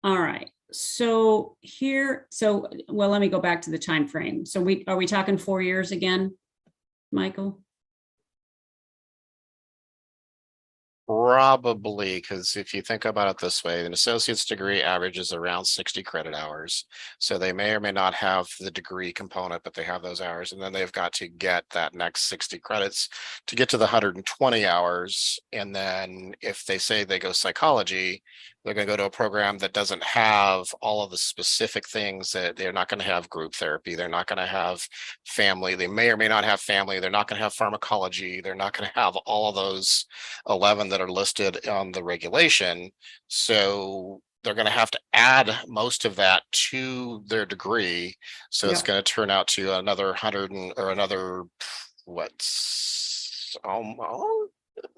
right. So well, let me go back to the time frame. So are we talking 4 years again, Michael? Probably, because if you think about it this way, an associate's degree averages around 60 credit hours. So they may or may not have the degree component, but they have those hours. And then they've got to get that next 60 credits to get to the 120 hours. And then if they say they go psychology, they're going to go to a program that doesn't have all of the specific things. That they're not going to have group therapy. They're not going to have family. They may or may not have family. They're not going to have pharmacology. They're not going to have all of those 11 that are listed on the regulation. So they're going to have to add most of that to their degree. So it's Yeah. going to turn out to another 100 or another, what's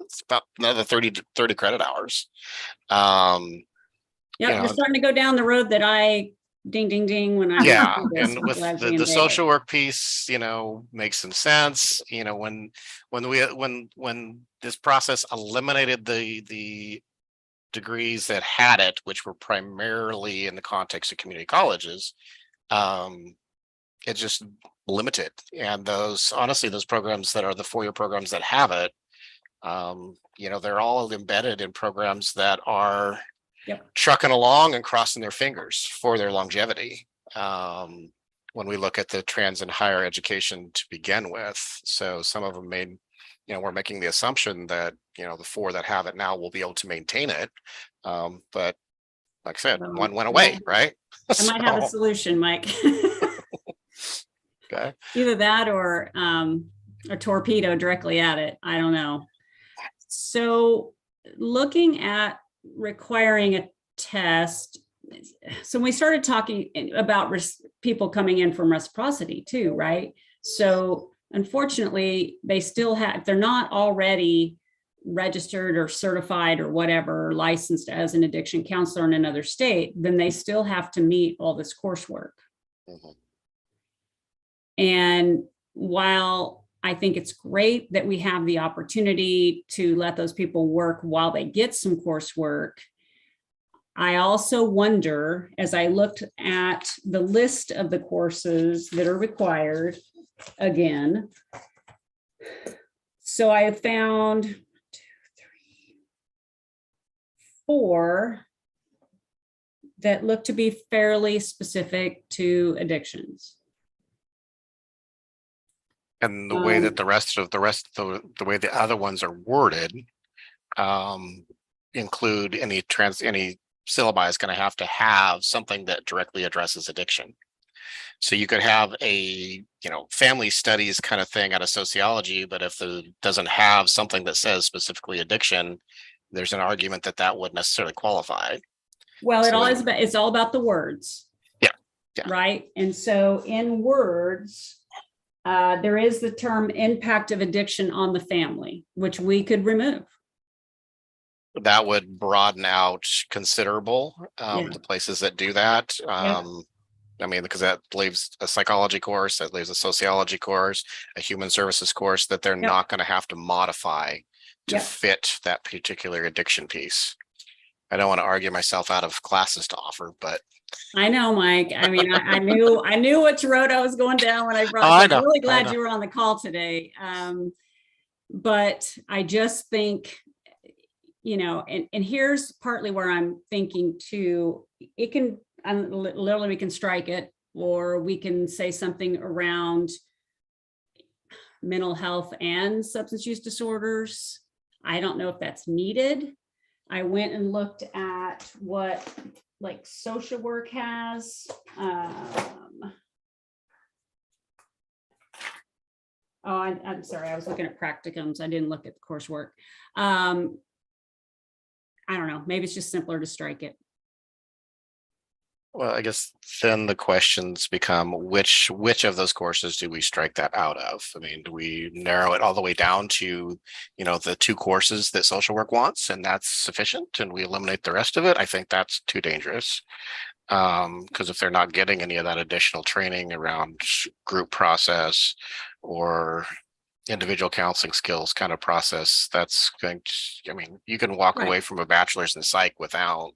it's about another 30 credit hours. Yeah, you we're know, starting to go down the road that I ding, ding, ding when I. yeah, went through this and with Leslie the and social work piece, makes some sense. When this process eliminated the degrees that had it, which were primarily in the context of community colleges, it just limited. And those programs that are the 4-year programs that have it, they're all embedded in programs that are Yep. trucking along and crossing their fingers for their longevity. When we look at the trends in higher education to begin with. So some of them we're making the assumption that, the 4 that have it now will be able to maintain it. But like I said, Well, one went away, right? I might have a solution, Mike. Okay. Either that or a torpedo directly at it. I don't know. So looking at requiring a test. So we started talking about people coming in from reciprocity too, right? So unfortunately, they still have, if they're not already registered or certified or whatever, licensed as an addiction counselor in another state, then they still have to meet all this coursework. Mm-hmm. And while I think it's great that we have the opportunity to let those people work while they get some coursework, I also wonder, as I looked at the list of the courses that are required, again, so I found 1, 2, 3, 4 that look to be fairly specific to addictions. And the way that the way the other ones are worded, include any syllabi is going to have something that directly addresses addiction. So you could have a, family studies kind of thing out of sociology, but if it doesn't have something that says specifically addiction, there's an argument that wouldn't necessarily qualify. Well, it's all about the words. Yeah. Right. And so in words, There is the term impact of addiction on the family, which we could remove. That would broaden out considerable, Yeah. the places that do that. Yeah. I mean, because that leaves a psychology course, that leaves a sociology course, a human services course that they're Yep. not going to have to modify to Yep. fit that particular addiction piece. I don't want to argue myself out of classes to offer, but I know, Mike. I mean, I knew which road I was going down when I brought. Oh, I I'm know, really I glad know. you were on the call today. But I just think, and here's partly where I'm thinking too. It can, literally, we can strike it, or we can say something around mental health and substance use disorders. I don't know if that's needed. I went and looked at what like social work has. I'm sorry, I was looking at practicums. I didn't look at the coursework. I don't know, maybe it's just simpler to strike it. well, I guess then the questions become which of those courses do we strike that out of? I mean, do we narrow it all the way down to, the 2 courses that social work wants and that's sufficient and we eliminate the rest of it? I think that's too dangerous. Because if they're not getting any of that additional training around group process or individual counseling skills kind of process, that's going to, I mean, you can walk Right. away from a bachelor's in psych without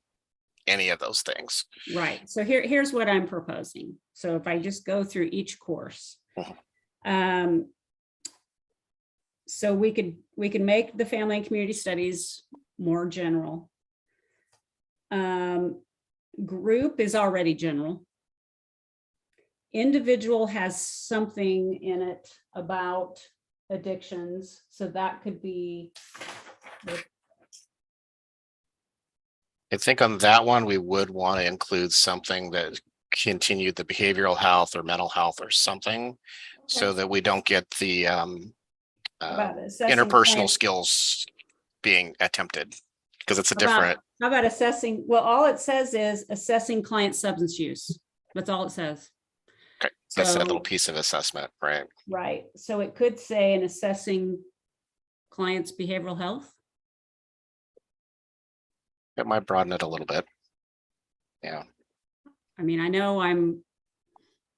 any of those things. Right. So here's what I'm proposing. So if I just go through each course. So we could make the family and community studies more general. Group is already general. Individual has something in it about addictions. So that could be. I think on that one, we would want to include something that continued the behavioral health or mental health or something, so that we don't get the About assessing interpersonal clients. skills being attempted, because it's a How about- different. How about assessing? Well, all it says is assessing client substance use. That's all it says. Okay, that's that So- little piece of assessment, right? Right. So it could say in assessing clients' behavioral health. It might broaden it a little bit. Yeah, I mean, I know I'm.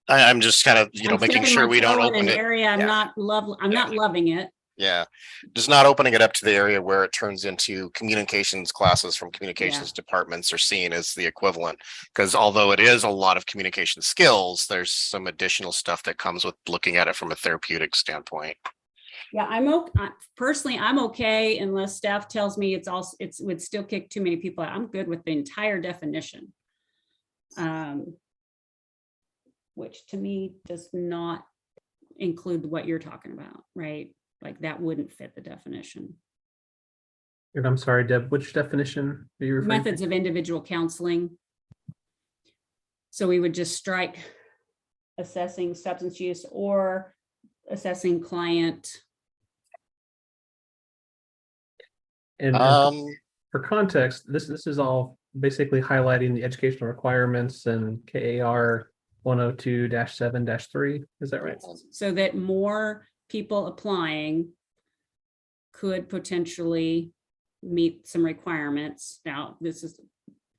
I'm just kind of, I'm making stepping sure my we don't toe in open an it. area I'm Yeah. not loving it. Yeah, just not opening it up to the area where it turns into communications classes from communications departments are seen as the equivalent. Because although it is a lot of communication skills, there's some additional stuff that comes with looking at it from a therapeutic standpoint. Yeah, personally, I'm okay unless staff tells me it would still kick too many people out. I'm good with the entire definition. Which to me does not include what you're talking about, right? Like that wouldn't fit the definition. And I'm sorry, Deb, which definition are you referring to? Methods of individual counseling. So we would just strike assessing substance use or assessing client. And for context, this is all basically highlighting the educational requirements and KAR 102-7-3. Is that right? So that more people applying could potentially meet some requirements. Now,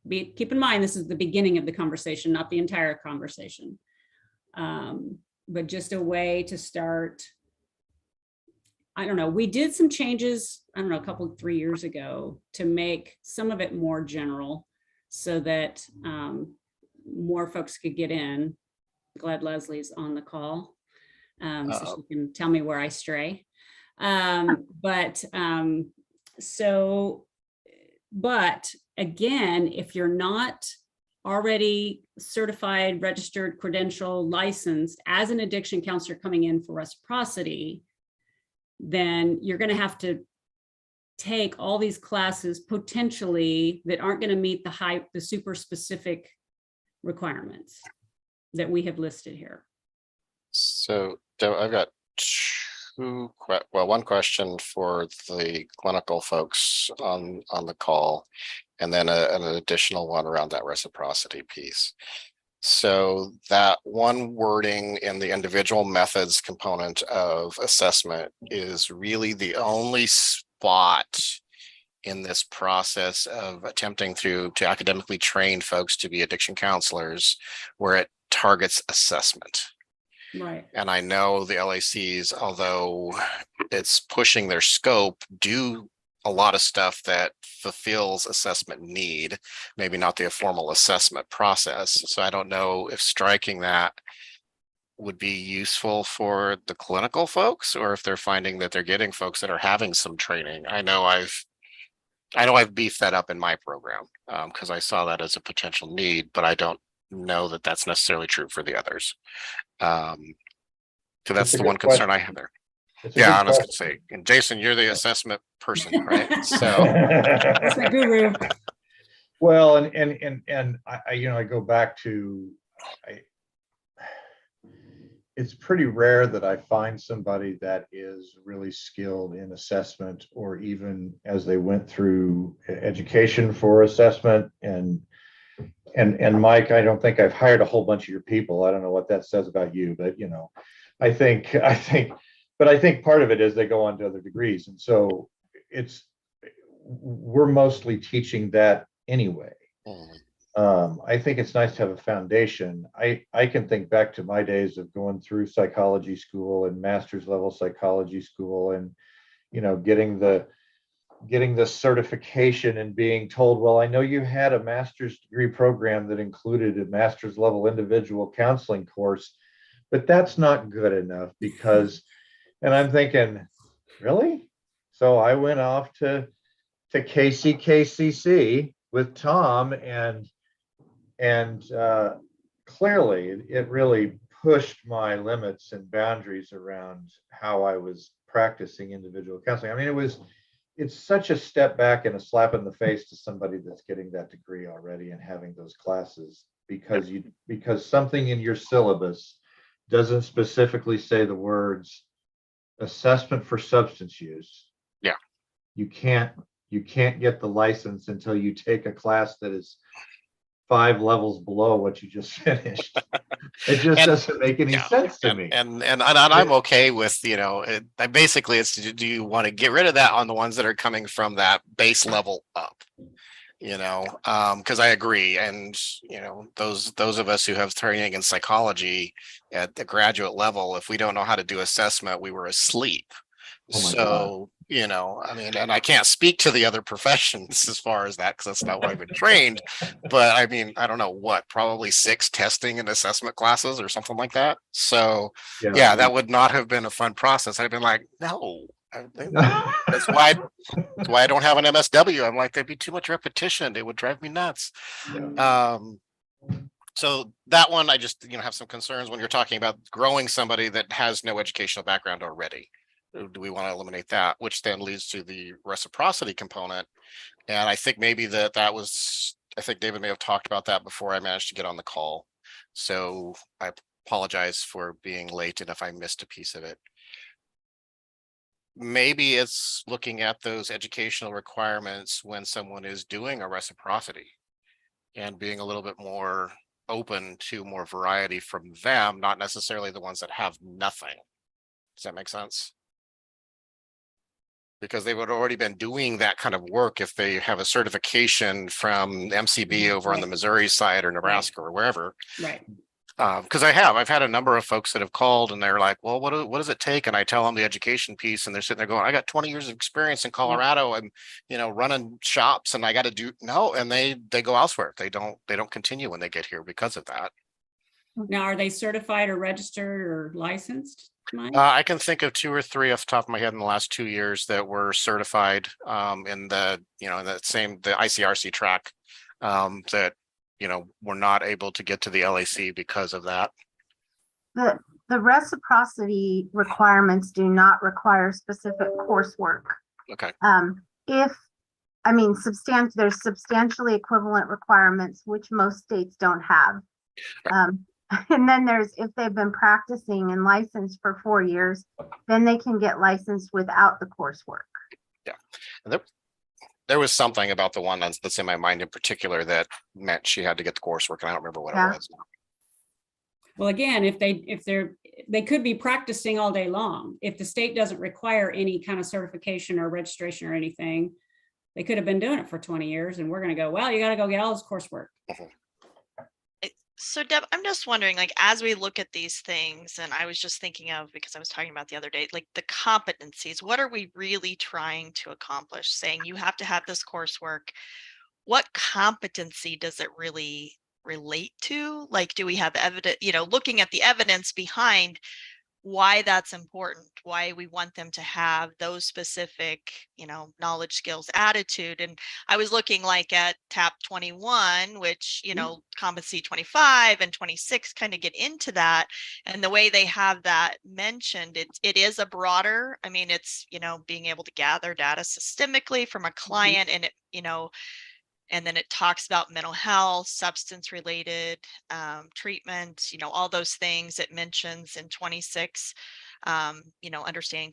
keep in mind, this is the beginning of the conversation, not the entire conversation. But just a way to start. I don't know, we did some changes, I don't know, 3 years ago to make some of it more general so that more folks could get in. Glad Leslie's on the call. So she can tell me where I stray. But again, if you're not already certified, registered, credential, licensed as an addiction counselor coming in for reciprocity, then you're going to have to take all these classes potentially that aren't going to meet the super specific requirements that we have listed here. So I've got one question for the clinical folks on the call, and then an additional one around that reciprocity piece. So that one wording in the individual methods component of assessment is really the only spot in this process of attempting to academically train folks to be addiction counselors where it targets assessment. Right. And I know the LACs, although it's pushing their scope, do a lot of stuff that fulfills assessment need, maybe not the formal assessment process. So I don't know if striking that would be useful for the clinical folks, or if they're finding that they're getting folks that are having some training. I know I've beefed that up in my program because I saw that as a potential need, but I don't know that that's necessarily true for the others. So that's That's a the good one concern I question. have there. It's a Yeah, good I was gonna question. say, and Jason, you're the assessment person, right? So That's my guru. Well, and I you know, I go back to, it's pretty rare that I find somebody that is really skilled in assessment, or even as they went through education for assessment. And Mike, I don't think I've hired a whole bunch of your people. I don't know what that says about you, but you know, I think, but I think part of it is they go on to other degrees. And so we're mostly teaching that anyway. I think it's nice to have a foundation. I can think back to my days of going through psychology school and master's level psychology school, and you know, getting the certification and being told, well, I know you had a master's degree program that included a master's level individual counseling course, but that's not good enough because, and I'm thinking, really? So I went off to KCKCC with Tom, and clearly it really pushed my limits and boundaries around how I was practicing individual counseling. I mean, it's such a step back and a slap in the face to somebody that's getting that degree already and having those classes, because something in your syllabus doesn't specifically say the words assessment for substance use. Yeah. You can't get the license until you take a class that is 5 levels below what you just finished. It just doesn't make any sense to me. And I'm okay with, you know, basically it's, do you want to get rid of that on the ones that are coming from that base level up? You know, because I agree. And, you know, those of us who have training in psychology at the graduate level, if we don't know how to do assessment, we were asleep. So, you know, I mean, and I can't speak to the other professions as far as that, because that's not what I've been trained. But I mean, I don't know what, probably 6 testing and assessment classes or something like that. So yeah, that would not have been a fun process. I'd been like, no. That's why I don't have an MSW. I'm like, there'd be too much repetition. It would drive me nuts. So that one, I just, you know, have some concerns when you're talking about growing somebody that has no educational background already. Do we want to eliminate that? Which then leads to the reciprocity component. And I think maybe that was, I think David may have talked about that before I managed to get on the call. So I apologize for being late and if I missed a piece of it. Maybe it's looking at those educational requirements when someone is doing a reciprocity and being a little bit more open to more variety from them, not necessarily the ones that have nothing. Does that make sense? Because they would have already been doing that kind of work if they have a certification from MCB over on the Missouri side or Nebraska or wherever. Right. Because I've had a number of folks that have called and they're like, well, what does it take? And I tell them the education piece, and they're sitting there going, I got 20 years of experience in Colorado. I'm, you know, running shops, and I got to do no. And they go elsewhere. They don't continue when they get here because of that. Now, are they certified or registered or licensed? I can think of 2 or 3 off the top of my head in the last 2 years that were certified in the, you know, the ICRC track that, you know, were not able to get to the LAC because of that. The reciprocity requirements do not require specific coursework. Okay. There's substantially equivalent requirements, which most states don't have. And then if they've been practicing and licensed for 4 years, then they can get licensed without the coursework. Yeah. And there was something about the one that's in my mind in particular that meant she had to get the coursework, and I don't remember what it was. Well, again, they could be practicing all day long. If the state doesn't require any kind of certification or registration or anything, they could have been doing it for 20 years and we're going to go, well, you got to go get all this coursework. So Deb, I'm just wondering, like, as we look at these things, and I was just thinking of, because I was talking about the other day, like the competencies, what are we really trying to accomplish? Saying you have to have this coursework. What competency does it really relate to? Like, do we have evidence, looking at the evidence behind why that's important, why we want them to have those specific, knowledge, skills, attitude. And I was looking like at TAP 21, which, competency 25 and 26 kind of get into that. And the way they have that mentioned, it is a broader, I mean, it's, being able to gather data systemically from a client and it, and then it talks about mental health, substance related treatment, all those things it mentions in 26, understanding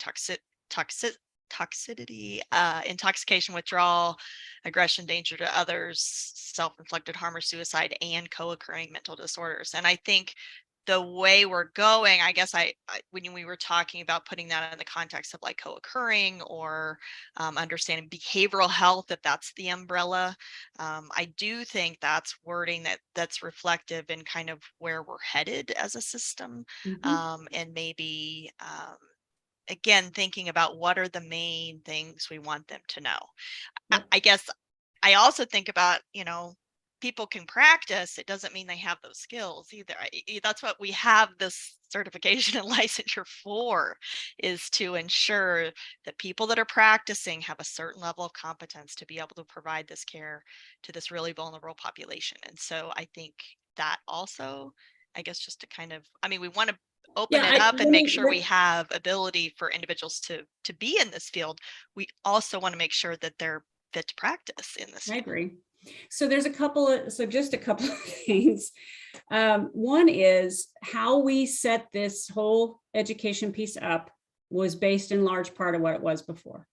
toxicity, intoxication, withdrawal, aggression, danger to others, self-inflicted harm or suicide, and co-occurring mental disorders. And I think the way we're going, I guess when we were talking about putting that in the context of like co-occurring or understanding behavioral health, if that's the umbrella, I do think that's wording that's reflective in kind of where we're headed as a system. And maybe, again, thinking about what are the main things we want them to know. I guess I also think about, people can practice. It doesn't mean they have those skills either. That's what we have this certification and licensure for, is to ensure that people that are practicing have a certain level of competence to be able to provide this care to this really vulnerable population. And so I think that also, I guess, just to kind of, we want to open it up and make sure we have ability for individuals to be in this field. We also want to make sure that they're fit to practice in this field. I agree. So there's just a couple of things. One is how we set this whole education piece up was based in large part of what it was before,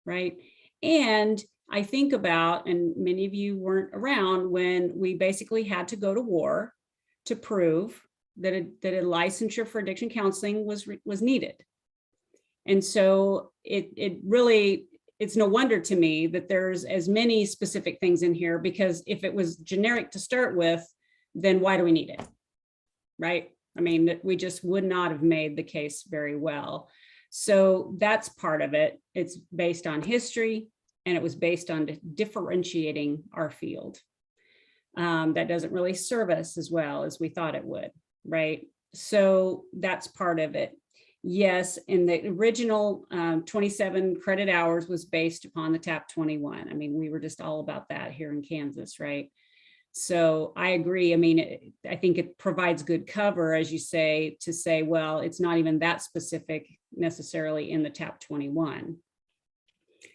right? And I think about, and many of you weren't around when we basically had to go to war to prove that a licensure for addiction counseling was needed. And so it's no wonder to me that there's as many specific things in here, because if it was generic to start with, then why do we need it? Right? I mean, we just would not have made the case very well. So that's part of it. It's based on history, and it was based on differentiating our field. That doesn't really serve us as well as we thought it would, right? So that's part of it. Yes, and the original 27 credit hours was based upon the TAP 21. I mean, we were just all about that here in Kansas, right? So I agree. I mean, I think it provides good cover, as you say, to say, well, it's not even that specific necessarily in the TAP 21.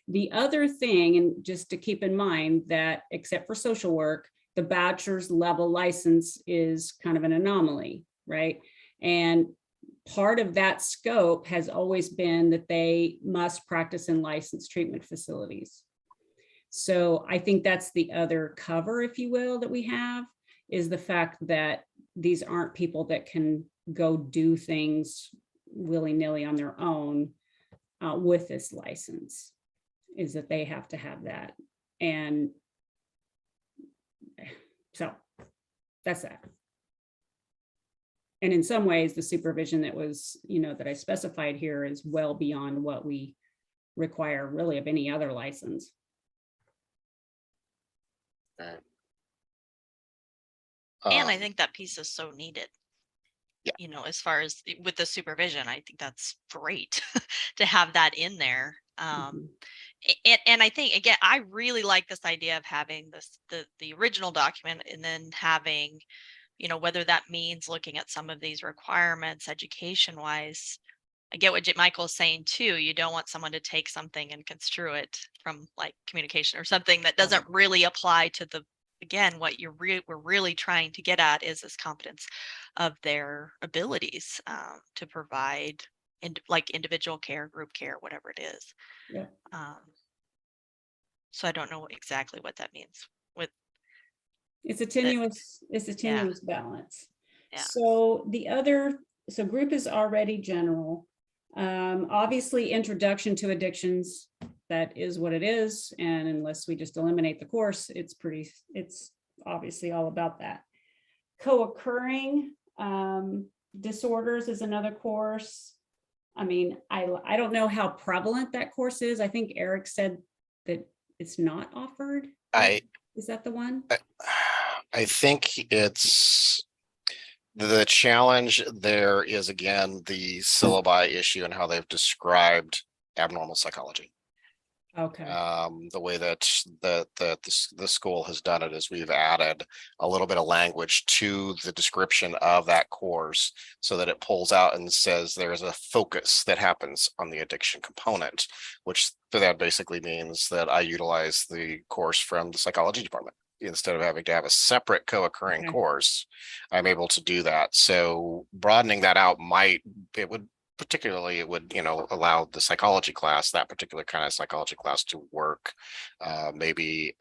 The other thing, and just to keep in mind that except for social work, the bachelor's level license is kind of an anomaly, right? And part of that scope has always been that they must practice in licensed treatment facilities. So I think that's the other cover, if you will, that we have, is the fact that these aren't people that can go do things willy-nilly on their own with this license, is that they have to have that. And so that's that. And in some ways, the supervision that was, that I specified here is well beyond what we require really of any other license. And I think that piece is so needed. Yeah. As far as with the supervision, I think that's great to have that in there. And I think, again, I really like this idea of having the original document, and then having, whether that means looking at some of these requirements education wise. I get what Michael is saying too. You don't want someone to take something and construe it from like communication or something that doesn't really apply to again, what we're really trying to get at is this competence of their abilities to provide like individual care, group care, whatever it is. Yeah. So I don't know exactly what that means with it's a tenuous balance. Yeah. So so group is already general. Obviously, introduction to addictions, that is what it is. And unless we just eliminate the course, it's obviously all about that. Co-occurring disorders is another course. I mean, I don't know how prevalent that course is. I think Eric said that it's not offered. Is that the one? I think it's the challenge there is, again, the syllabi issue and how they've described abnormal psychology. Okay. The way that the school has done it is we've added a little bit of language to the description of that course so that it pulls out and says there's a focus that happens on the addiction component, which that basically means that I utilize the course from the psychology department. Instead of having to have a separate co-occurring course, I'm able to do that. So broadening that out it would allow the psychology class, that particular kind of psychology class, to work. Maybe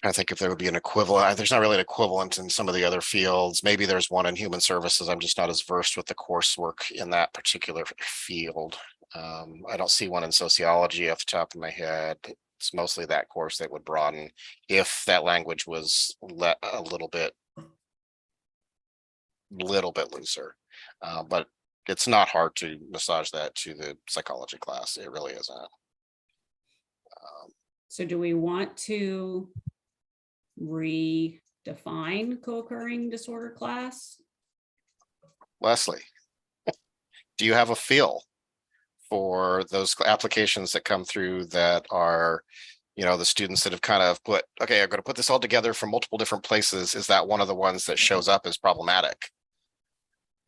I think if there would be an equivalent, there's not really an equivalent in some of the other fields. Maybe there's one in human services. I'm just not as versed with the coursework in that particular field. I don't see one in sociology off the top of my head. It's mostly that course that would broaden if that language was a little bit looser. But it's not hard to massage that to the psychology class. It really isn't. So do we want to redefine co-occurring disorder class? Leslie, do you have a feel for those applications that come through that are, the students that have kind of put, okay, I'm going to put this all together from multiple different places? Is that one of the ones that shows up as problematic?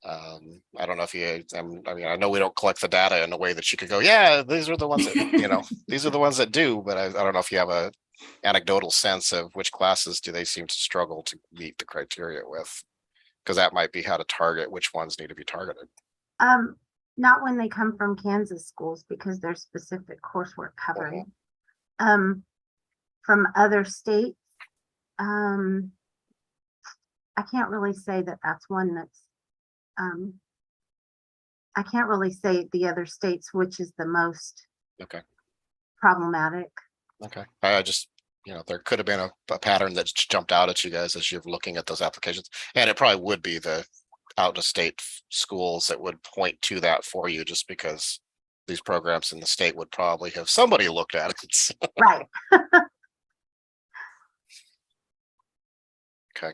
I don't know if I know we don't collect the data in a way that you could go, yeah, these are the ones that, these are the ones that do, but I don't know if you have a anecdotal sense of which classes do they seem to struggle to meet the criteria with, because that might be how to target which ones need to be targeted. Not when they come from Kansas schools, because there's specific coursework covering. From other states, I can't really say that that's one that's, I can't really say the other states, which is the most problematic. Okay. I just, there could have been a pattern that's jumped out at you guys as you're looking at those applications. And it probably would be the out-of-state schools that would point to that for you, just because these programs in the state would probably have somebody looked at it. Right. Okay.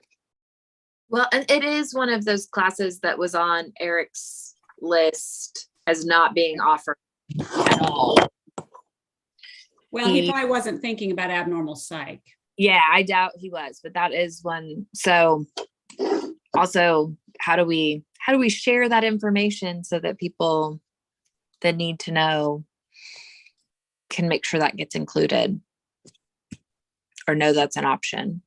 Well, and it is one of those classes that was on Eric's list as not being offered at all. Well, he probably wasn't thinking about abnormal psych. Yeah, I doubt he was, but that is one. So also, how do we share that information so that people that need to know can make sure that gets included or know that's an option?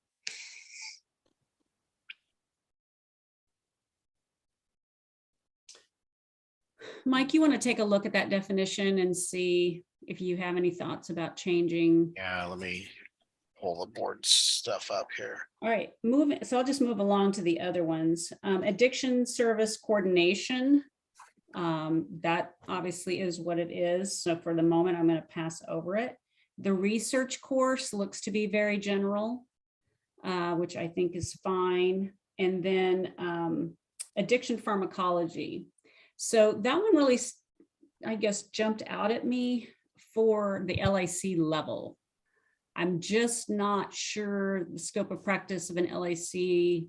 Mike, you want to take a look at that definition and see if you have any thoughts about changing? Yeah, let me pull the board stuff up here. All right, so I'll just move along to the other ones. Addiction service coordination. That obviously is what it is. So for the moment, I'm going to pass over it. The research course looks to be very general, which I think is fine. And then addiction pharmacology. So that one really, I guess, jumped out at me for the LIC level. I'm just not sure the scope of practice of an LIC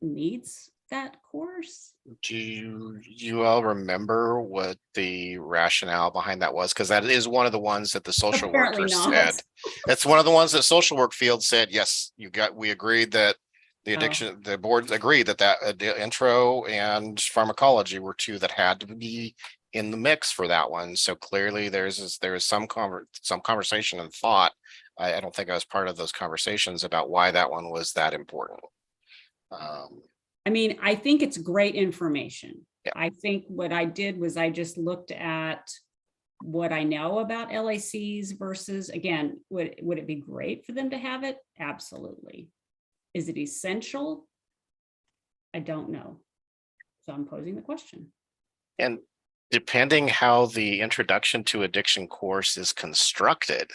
needs that course. Do you all remember what the rationale behind that was? Because that is one of the ones that the social workers said. It's one of the ones that social work field said, yes, we agreed that the addiction, the board agreed that intro and pharmacology were two that had to be in the mix for that one. So clearly there is some conversation and thought. I don't think I was part of those conversations about why that one was that important. I mean, I think it's great information. Yeah. I think what I did was I just looked at what I know about LICs versus, again, would it be great for them to have it? Absolutely. Is it essential? I don't know. So I'm posing the question. And depending how the introduction to addiction course is constructed,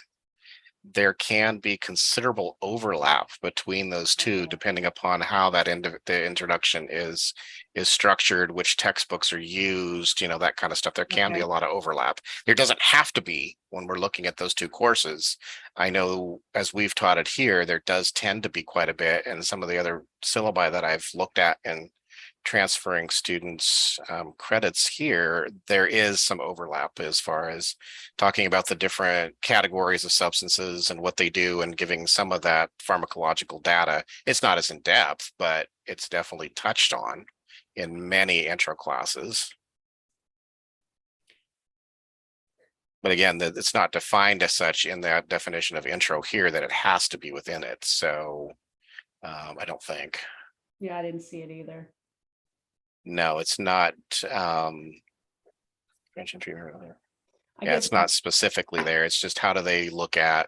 there can be considerable overlap between those two, depending upon how that the introduction is structured, which textbooks are used, that kind of stuff. There can be a lot of overlap. There doesn't have to be when we're looking at those two courses. I know as we've taught it here, there does tend to be quite a bit, and some of the other syllabi that I've looked at in transferring students credits here, there is some overlap as far as talking about the different categories of substances and what they do and giving some of that pharmacological data. It's not as in depth, but it's definitely touched on in many intro classes. But again, it's not defined as such in that definition of intro here that it has to be within it. So I don't think. Yeah, I didn't see it either. No, it's not. Yeah, it's not specifically there. It's just how do they look at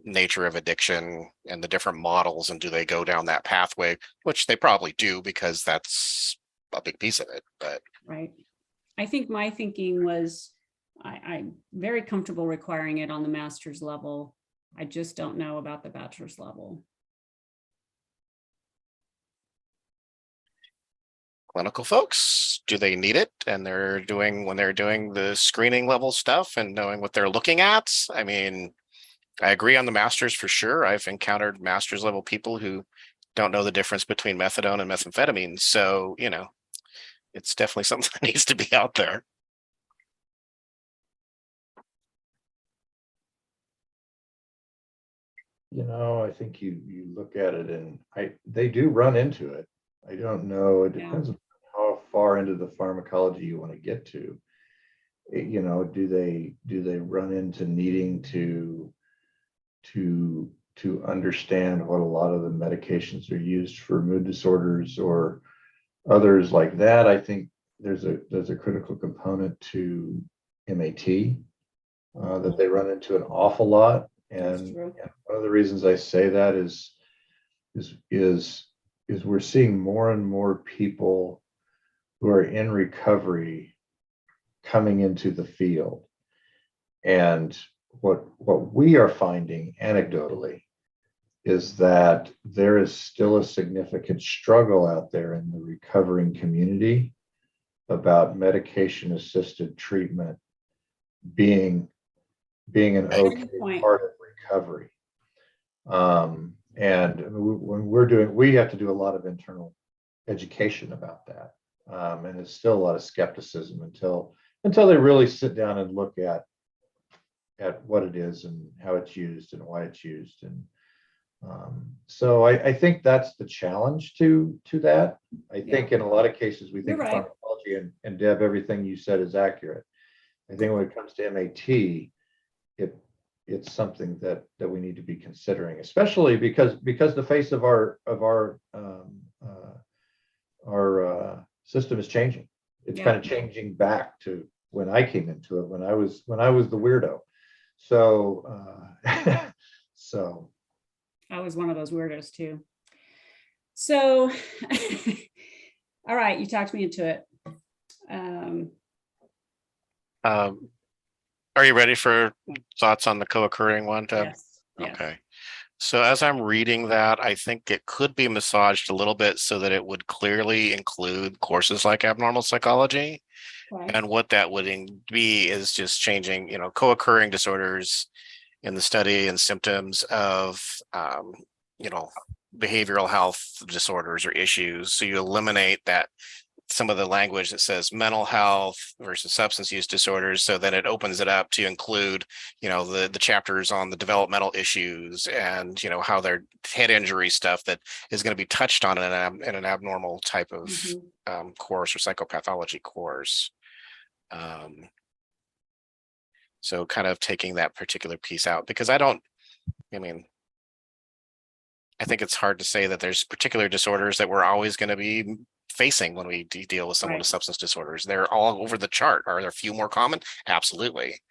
nature of addiction and the different models, and do they go down that pathway, which they probably do because that's a big piece of it. But right. I think my thinking was I'm very comfortable requiring it on the master's level. I just don't know about the bachelor's level. clinical folks, do they need it? And when they're doing the screening level stuff and knowing what they're looking at. I mean, I agree on the masters for sure. I've encountered master's level people who don't know the difference between methadone and methamphetamine. So, it's definitely something that needs to be out there. I think you look at it and they do run into it. I don't know. It depends on how far into the pharmacology you want to get to. Do they run into needing to understand what a lot of the medications are used for mood disorders or others like that? I think there's a critical component to MAT that they run into an awful lot. And one of the reasons I say that is we're seeing more and more people who are in recovery coming into the field. And what we are finding anecdotally is that there is still a significant struggle out there in the recovering community about medication-assisted treatment being an okay part of recovery. And when we have to do a lot of internal education about that. And it's still a lot of skepticism until they really sit down and look at what it is and how it's used and why it's used. And so I think that's the challenge to that. I think in a lot of cases we think of pharmacology, and Deb, everything you said is accurate. I think when it comes to MAT, it's something that we need to be considering, especially because the face of our system is changing. It's kind of changing back to when I came into it, when I was the weirdo. So so I was one of those weirdos too. So all right, you talked me into it. Are you ready for thoughts on the co-occurring one, Deb? Yes. Okay. So as I'm reading that, I think it could be massaged a little bit so that it would clearly include courses like abnormal psychology. Okay. And what that would be is just changing, co-occurring disorders in the study and symptoms of, behavioral health disorders or issues. So you eliminate that, some of the language that says mental health versus substance use disorders. So then it opens it up to include, the chapters on the developmental issues and, how their head injury stuff that is going to be touched on in an abnormal type of course or psychopathology course. So kind of taking that particular piece out, because I think it's hard to say that there's particular disorders that we're always going to be facing when we deal with someone with substance disorders. They're all over the chart. Are there a few more common? Absolutely.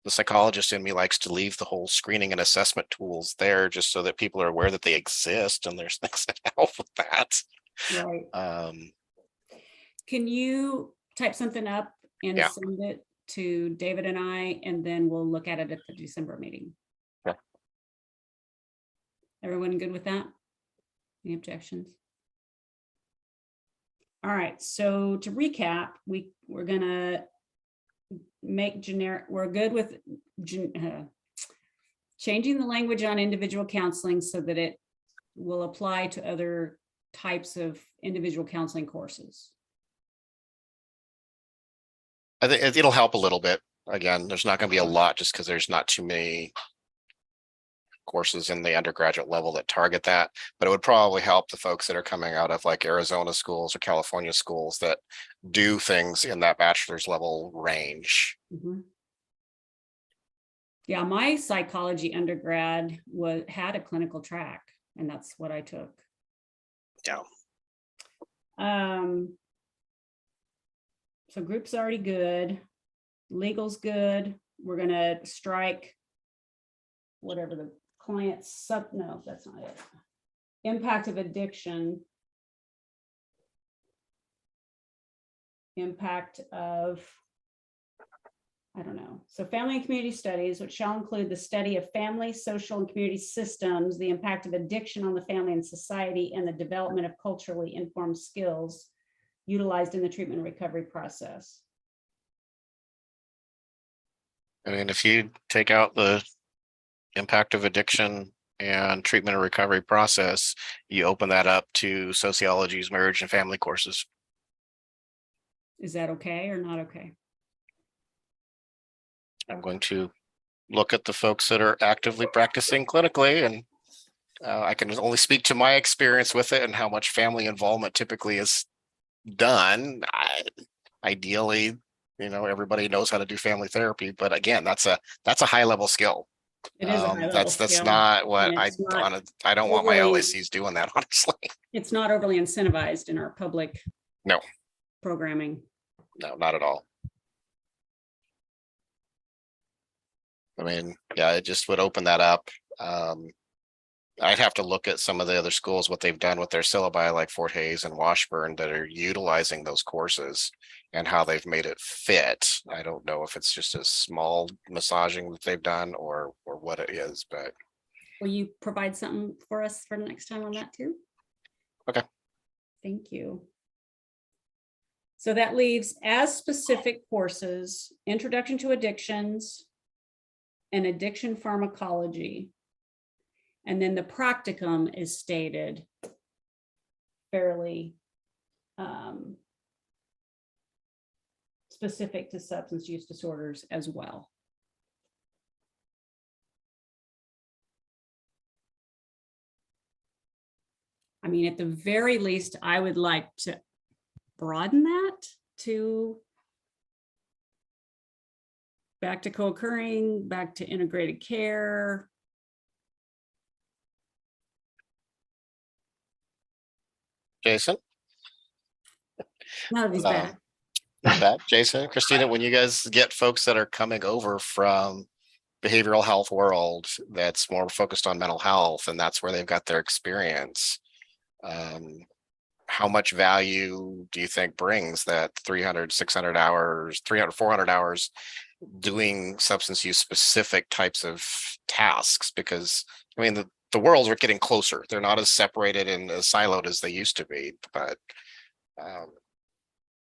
the psychologist in me likes to leave the whole screening and assessment tools there just so that people are aware that they exist and there's things that help with that. Right. Can you type something up and Yeah. send it to David and I, and then we'll look at it at the December meeting? Yeah. Everyone good with that? Any objections? All right, so to recap, we're gonna make generic, we're good with changing the language on individual counseling so that it will apply to other types of individual counseling courses. I think it'll help a little bit. Again, there's not going to be a lot just because there's not too many courses in the undergraduate level that target that, but it would probably help the folks that are coming out of like Arizona schools or California schools that do things in that bachelor's level range. Mm-hmm. Yeah, my psychology undergrad had a clinical track, and that's what I took. Yeah. So group's already good. Legal's good. We're gonna strike whatever the client's no, that's not it. Impact of addiction. Impact of, I don't know. So family and community studies, which shall include the study of family, social, and community systems, the impact of addiction on the family and society, and the development of culturally informed skills utilized in the treatment and recovery process. I mean, if you take out the impact of addiction and treatment and recovery process, you open that up to sociology's marriage and family courses. Is that okay or not okay? I'm going to look at the folks that are actively practicing clinically, and I can only speak to my experience with it and how much family involvement typically is done. Ideally, everybody knows how to do family therapy, but again, that's a high level skill. It is a high level That's skill, not what and it's not I don't want my overly- LACs doing that, honestly. It's not overly incentivized in our public No, programming. no, not at all. I mean, yeah, it just would open that up. I'd have to look at some of the other schools, what they've done with their syllabi, like Fort Hays and Washburn, that are utilizing those courses and how they've made it fit. I don't know if it's just a small massaging that they've done or what it is, but. Will you provide something for us for next time on that too? Okay. Thank you. So that leaves as specific courses, Introduction to Addictions and Addiction Pharmacology. And then the practicum is stated fairly specific to substance use disorders as well. I mean, at the very least, I would like to broaden that to back to co-occurring, back to integrated care. Jason? None of these back. Back, Jason, Christina, when you guys get folks that are coming over from behavioral health world that's more focused on mental health and that's where they've got their experience, how much value do you think brings that 300, 600 hours, 300, 400 hours doing substance use specific types of tasks? Because I mean, the worlds are getting closer. They're not as separated and as siloed as they used to be, but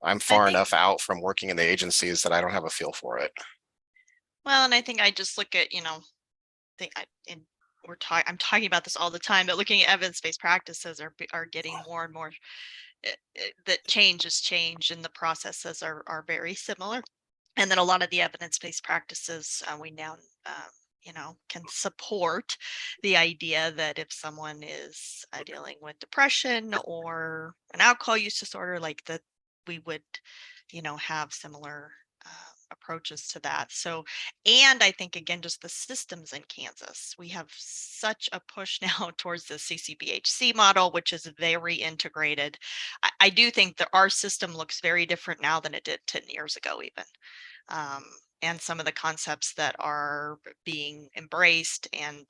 I'm far enough out from working in the agencies that I don't have a feel for it. Well, and I think I just look at, I'm talking about this all the time, but looking at evidence-based practices are getting more and more, that change is change and the processes are very similar. And then a lot of the evidence-based practices we now, can support the idea that if someone is dealing with depression or an alcohol use disorder, like that we would, have similar approaches to that. So, and I think again, just the systems in Kansas, we have such a push now towards the CCBHC model, which is very integrated. I do think that our system looks very different now than it did 10 years ago, even. and some of the concepts that are being embraced. And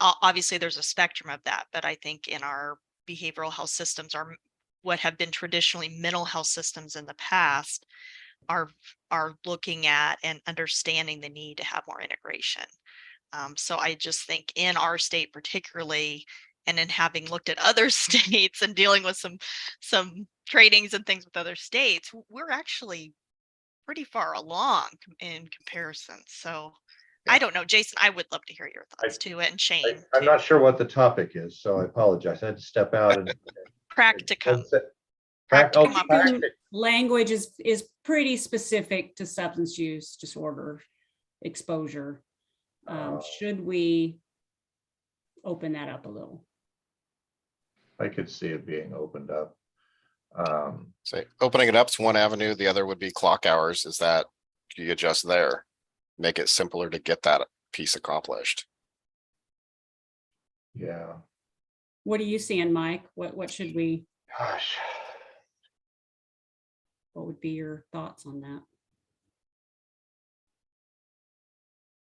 obviously there's a spectrum of that, but I think in our behavioral health systems, are what have been traditionally mental health systems in the past, are looking at and understanding the need to have more integration. So I just think in our state particularly, and in having looked at other states and dealing with some trainings and things with other states, we're actually pretty far along in comparison. So I Yeah. don't know, Jason, I would love to hear your thoughts too, and Shane I'm too. not sure what the topic is, so I apologize. I had to step out and. Practicum. Oh, Practicum practic- opportunity. Language is pretty specific to substance use disorder exposure. Should we open that up a little? I could see it being opened up. Say, opening it up is one avenue, the other would be clock hours. Is that, do you adjust there? Make it simpler to get that piece accomplished. Yeah, What are you seeing, Mike? What should we, gosh. what would be your thoughts on that?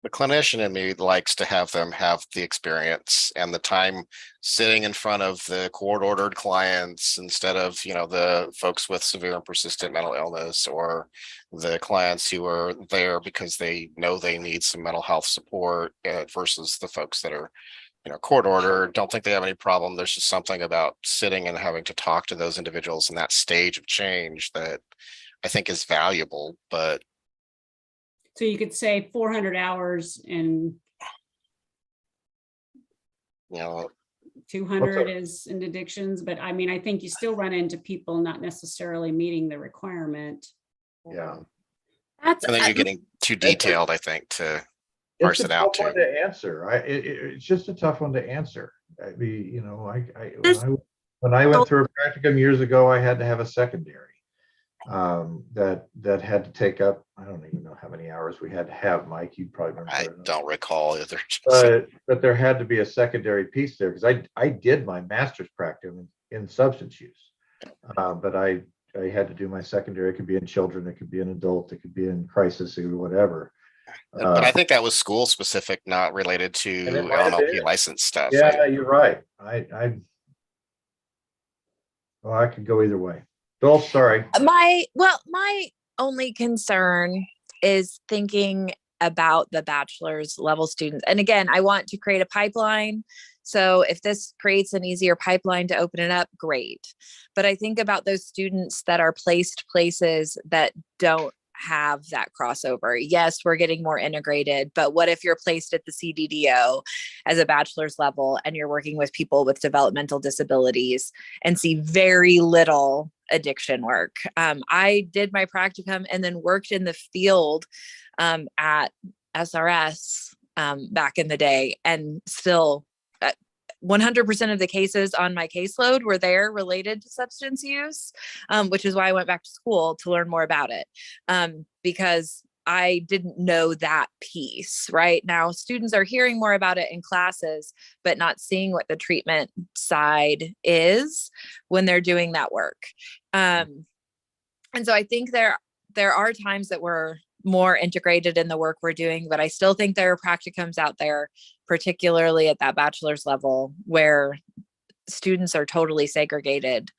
The clinician in me likes to have them have the experience and the time sitting in front of the court ordered clients instead of, you know, the folks with severe and persistent mental illness, or the clients who are there because they know they need some mental health support versus the folks that are, you know, court ordered, don't think they have any problem. There's just something about sitting and having to talk to those individuals in that stage of change that I think is valuable, but So you could say 400 hours and you know, 200 is in addictions, but I mean, I think you still run into people not necessarily meeting the requirement. Yeah. That's and then you're getting too detailed, I think, to parse It's a it out tough one too. to answer. It's just a tough one to answer. I mean, you know, This- when I went through a practicum years ago, I had to have a secondary that had to take up, I don't even know how many hours we had to have. Mike, you probably remember. I better than don't recall either. but there had to be a secondary piece there because I did my master's practicum in substance use, but I had to do my secondary. It could be in children, it could be in adult, it could be in crisis or whatever. But I think that was school specific, not related to And it might have LNLP been. license stuff. Yeah, you're right. Well, I could go either way. Bill, sorry. my only concern is thinking about the bachelor's level students. And again, I want to create a pipeline. So if this creates an easier pipeline to open it up, great. But I think about those students that are placed places that don't have that crossover. Yes, we're getting more integrated, but what if you're placed at the CDDO as a bachelor's level and you're working with people with developmental disabilities and see very little addiction work? I did my practicum and then worked in the field at SRS back in the day, and still 100% of the cases on my caseload were there related to substance use, which is why I went back to school to learn more about it, because I didn't know that piece. Right now, students are hearing more about it in classes, but not seeing what the treatment side is when they're doing that work. And so I think there are times that we're more integrated in the work we're doing, but I still think there are practicums out there, particularly at that bachelor's level, where students are totally segregated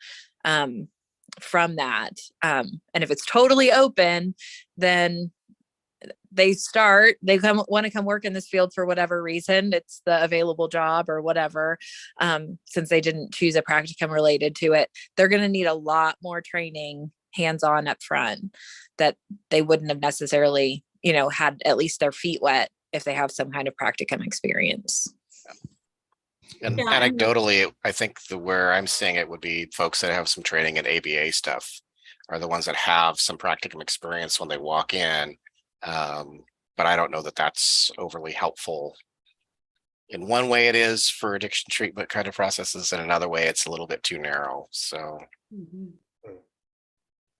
from that. And if it's totally open, then they want to come work in this field for whatever reason. It's the available job or whatever. Since they didn't choose a practicum related to it, they're going to need a lot more training hands-on up front that they wouldn't have necessarily, had at least their feet wet if they have some kind of practicum experience. And Yeah, anecdotally, I think where I'm seeing it would be folks that have some training in ABA stuff are the ones that have some practicum experience when they walk in. But I don't know that that's overly helpful. In one way it is for addiction treatment kind of processes, and another way it's a little bit too narrow. So Mhm.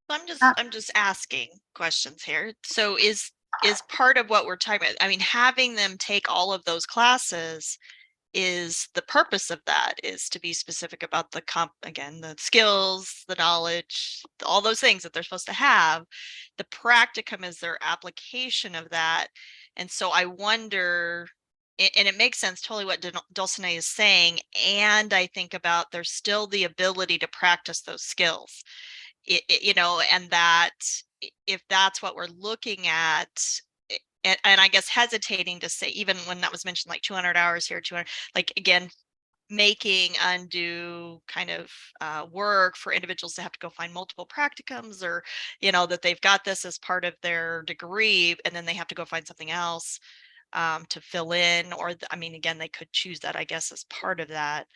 I'm just asking questions here. So is part of what we're talking about, I mean, having them take all of those classes is the purpose of that is to be specific about the the skills, the knowledge, all those things that they're supposed to have. The practicum is their application of that. And so I wonder, and it makes sense totally what Dulcinea is saying. And I think about there's still the ability to practice those skills, and that if that's what we're looking at, and I guess hesitating to say, even when that was mentioned, like 200 hours here, 200, like again, making undue kind of work for individuals to have to go find multiple practicums, or, that they've got this as part of their degree and then they have to go find something else to fill in, or, again, they could choose that, I guess, as part of that.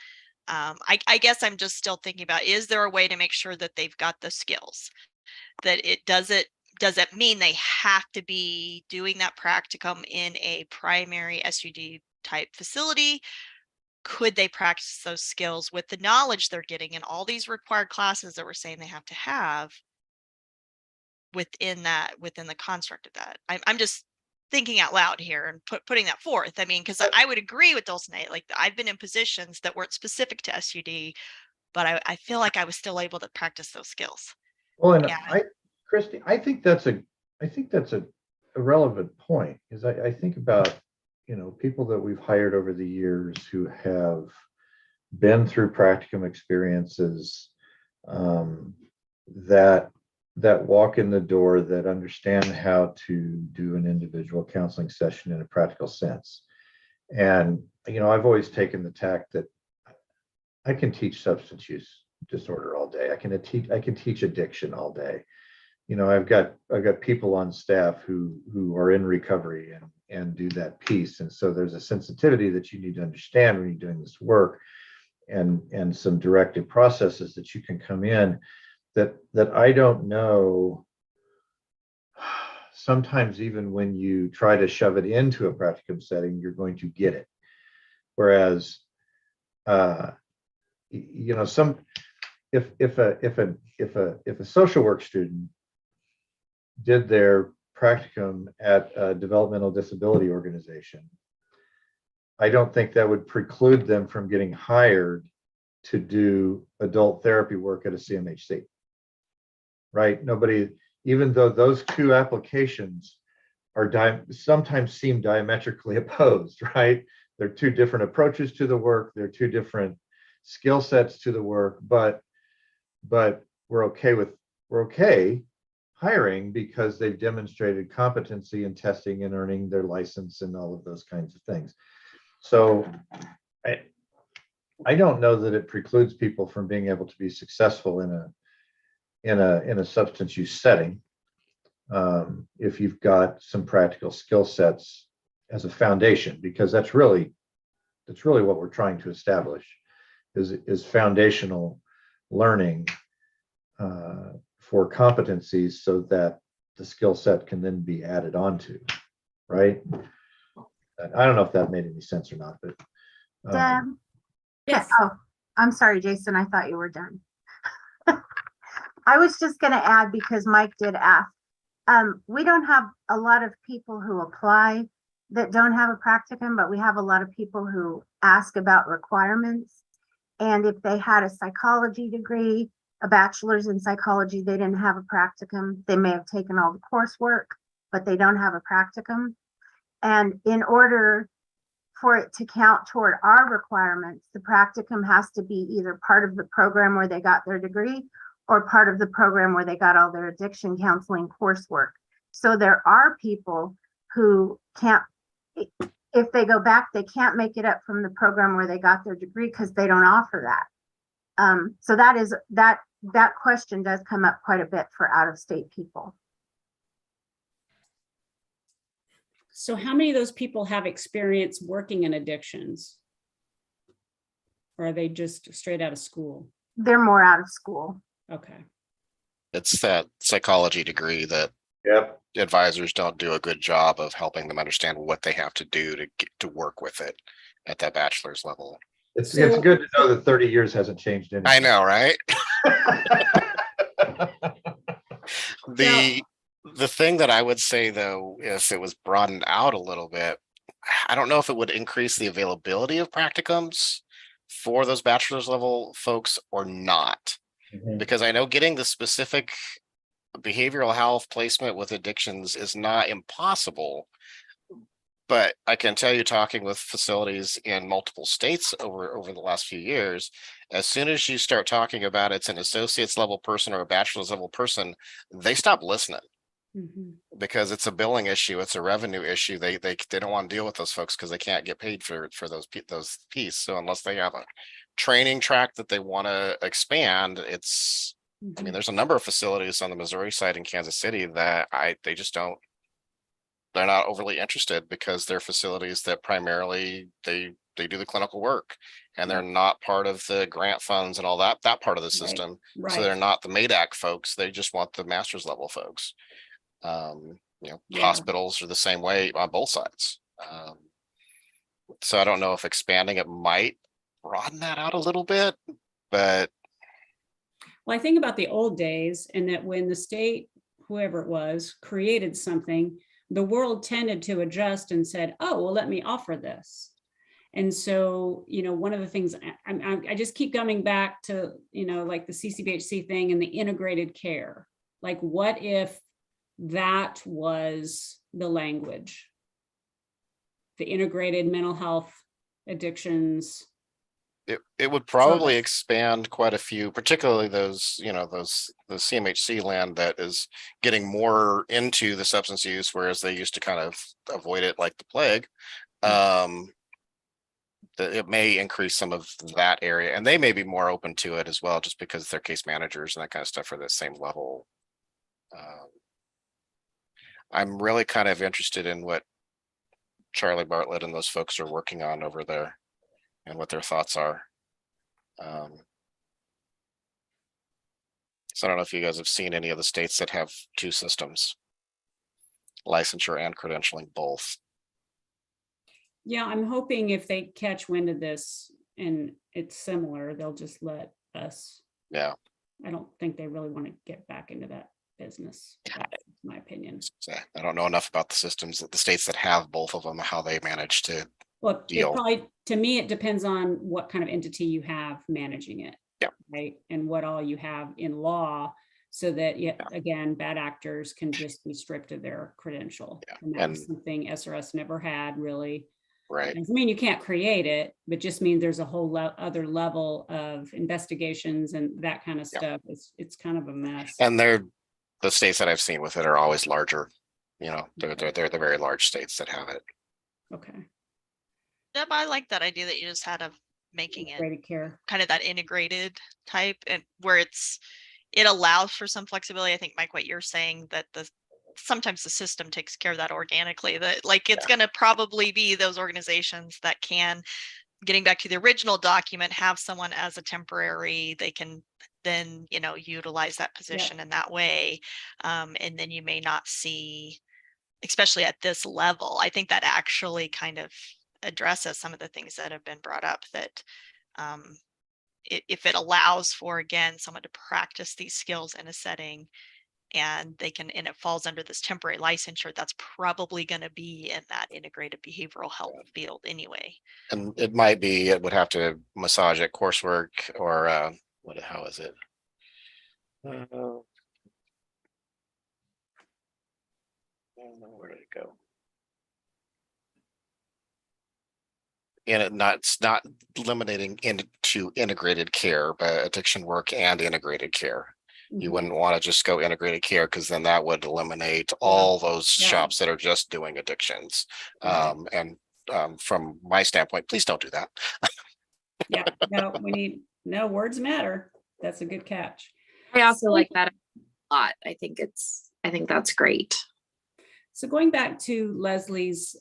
I guess I'm just still thinking about, is there a way to make sure that they've got the skills, that does it mean they have to be doing that practicum in a primary SUD type facility? Could they practice those skills with the knowledge they're getting in all these required classes that we're saying they have to have within the construct of that? I'm just thinking out loud here and putting that forth. Because I would agree with Dulcinea. Like, I've been in positions that weren't specific to SUD, but I feel like I was still able to practice those skills. Well, and Yeah. Christy, I think that's a relevant point, because I think about, people that we've hired over the years who have been through practicum experiences, that walk in the door, that understand how to do an individual counseling session in a practical sense. And, I've always taken the tack that I can teach substance use disorder all day. I can teach addiction all day. I've got people on staff who are in recovery and do that piece. And so there's a sensitivity that you need to understand when you're doing this work, and some directive processes that you can come in that I don't know. Sometimes even when you try to shove it into a practicum setting, you're going to get it. Whereas, if a social work student did their practicum at a developmental disability organization, I don't think that would preclude them from getting hired to do adult therapy work at a CMHC. Right? Nobody, even though those two applications are sometimes seem diametrically opposed, right? They're two different approaches to the work. They're two different skill sets to the work, but we're okay hiring because they've demonstrated competency in testing and earning their license and all of those kinds of things. So I don't know that it precludes people from being able to be successful in a substance use setting, if you've got some practical skill sets as a foundation, because that's really what we're trying to establish is foundational learning for competencies, so that the skill set can then be added onto, right? I don't know if that made any sense or not, but Deb? Yes. Oh, I'm sorry, Jason. I thought you were done. I was just going to add, because Mike did ask. We don't have a lot of people who apply that don't have a practicum, but we have a lot of people who ask about requirements. And if they had a psychology degree, a bachelor's in psychology, they didn't have a practicum. They may have taken all the coursework, but they don't have a practicum. And in order for it to count toward our requirements, the practicum has to be either part of the program where they got their degree, or part of the program where they got all their addiction counseling coursework. So there are people who can't, if they go back, they can't make it up from the program where they got their degree because they don't offer that. So that question does come up quite a bit for out-of-state people. So how many of those people have experience working in addictions? Or are they just straight out of school? They're more out of school. Okay. It's that psychology degree that yep. advisors don't do a good job of helping them understand what they have to do to get to work with it at that bachelor's level. It's good to know that 30 years hasn't changed anything. I know, right? The thing that I would say, though, if it was broadened out a little bit, I don't know if it would increase the availability of practicums for those bachelor's level folks or not. Mhm. Because I know getting the specific behavioral health placement with addictions is not impossible. But I can tell you, talking with facilities in multiple states over the last few years, as soon as you start talking about it's an associate's level person or a bachelor's level person, they stop listening Mhm. because it's a billing issue, it's a revenue issue. They don't want to deal with those folks because they can't get paid for those pieces. So unless they have a training track that they want to expand, it's. I mean, Mhm. there's a number of facilities on the Missouri side in Kansas City that they just don't. They're not overly interested because they're facilities that primarily they do the clinical work, and they're not part of the grant funds and all that part of the system. So they're Right. not the MADAC folks. They just want the master's level folks. Yeah. Hospitals are the same way on both sides. So I don't know if expanding it might broaden that out a little bit, but Well, I think about the old days, and that when the state, whoever it was, created something, the world tended to adjust and said, oh, well, let me offer this. And so, one of the things I just keep coming back to, like the CCBHC thing and the integrated care. Like, what if that was the language? The integrated mental health addictions. it would probably expand quite a few, particularly those, the CMHC land that is getting more into the substance use, whereas they used to kind of avoid it like the plague. It may increase some of that area, and they may be more open to it as well, just because their case managers and that kind of stuff are the same level. I'm really kind of interested in what Charlie Bartlett and those folks are working on over there and what their thoughts are. So I don't know if you guys have seen any of the states that have two systems, licensure and credentialing both. Yeah, I'm hoping if they catch wind of this and it's similar, they'll just let us. Yeah. I don't think they really want to get back into that business. That's my opinion. I don't know enough about the systems that the states that have both of them, how they manage to Well, it deal. probably, to me, it depends on what kind of entity you have managing it. Yeah. Right. And what all you have in law, so that, again, bad actors can just be stripped of their credential. Yeah. And that was something SRS never had, really. Right. I mean, you can't create it, but just means there's a whole other level of investigations and that kind of stuff. It's kind of a mess. And the states that I've seen with it are always larger. They're the very large states that have it. Okay. Deb, I like that idea that you just had of making it Integrated care. kind of that integrated type, and where it allows for some flexibility. I think, Mike, what you're saying, that sometimes the system takes care of that organically, that like it's going to probably be those organizations that can, getting back to the original document, have someone as a temporary, they can then utilize that position in that way, and then you may not see, especially at this level. I think that actually kind of addresses some of the things that have been brought up, that if it allows for, again, someone to practice these skills in a setting, and and it falls under this temporary licensure, that's probably going to be in that integrated behavioral health field anyway. And it would have to massage it, coursework, or how is it? I don't know, where did it go? And it's not limiting into integrated care, but addiction work and integrated care. You wouldn't want to just go integrated care, because then that would eliminate all those shops that are just doing addictions. And from my standpoint, please don't do that. Yeah, no, words matter. That's a good catch. I also like that a lot. I think that's great. So going back to Leslie's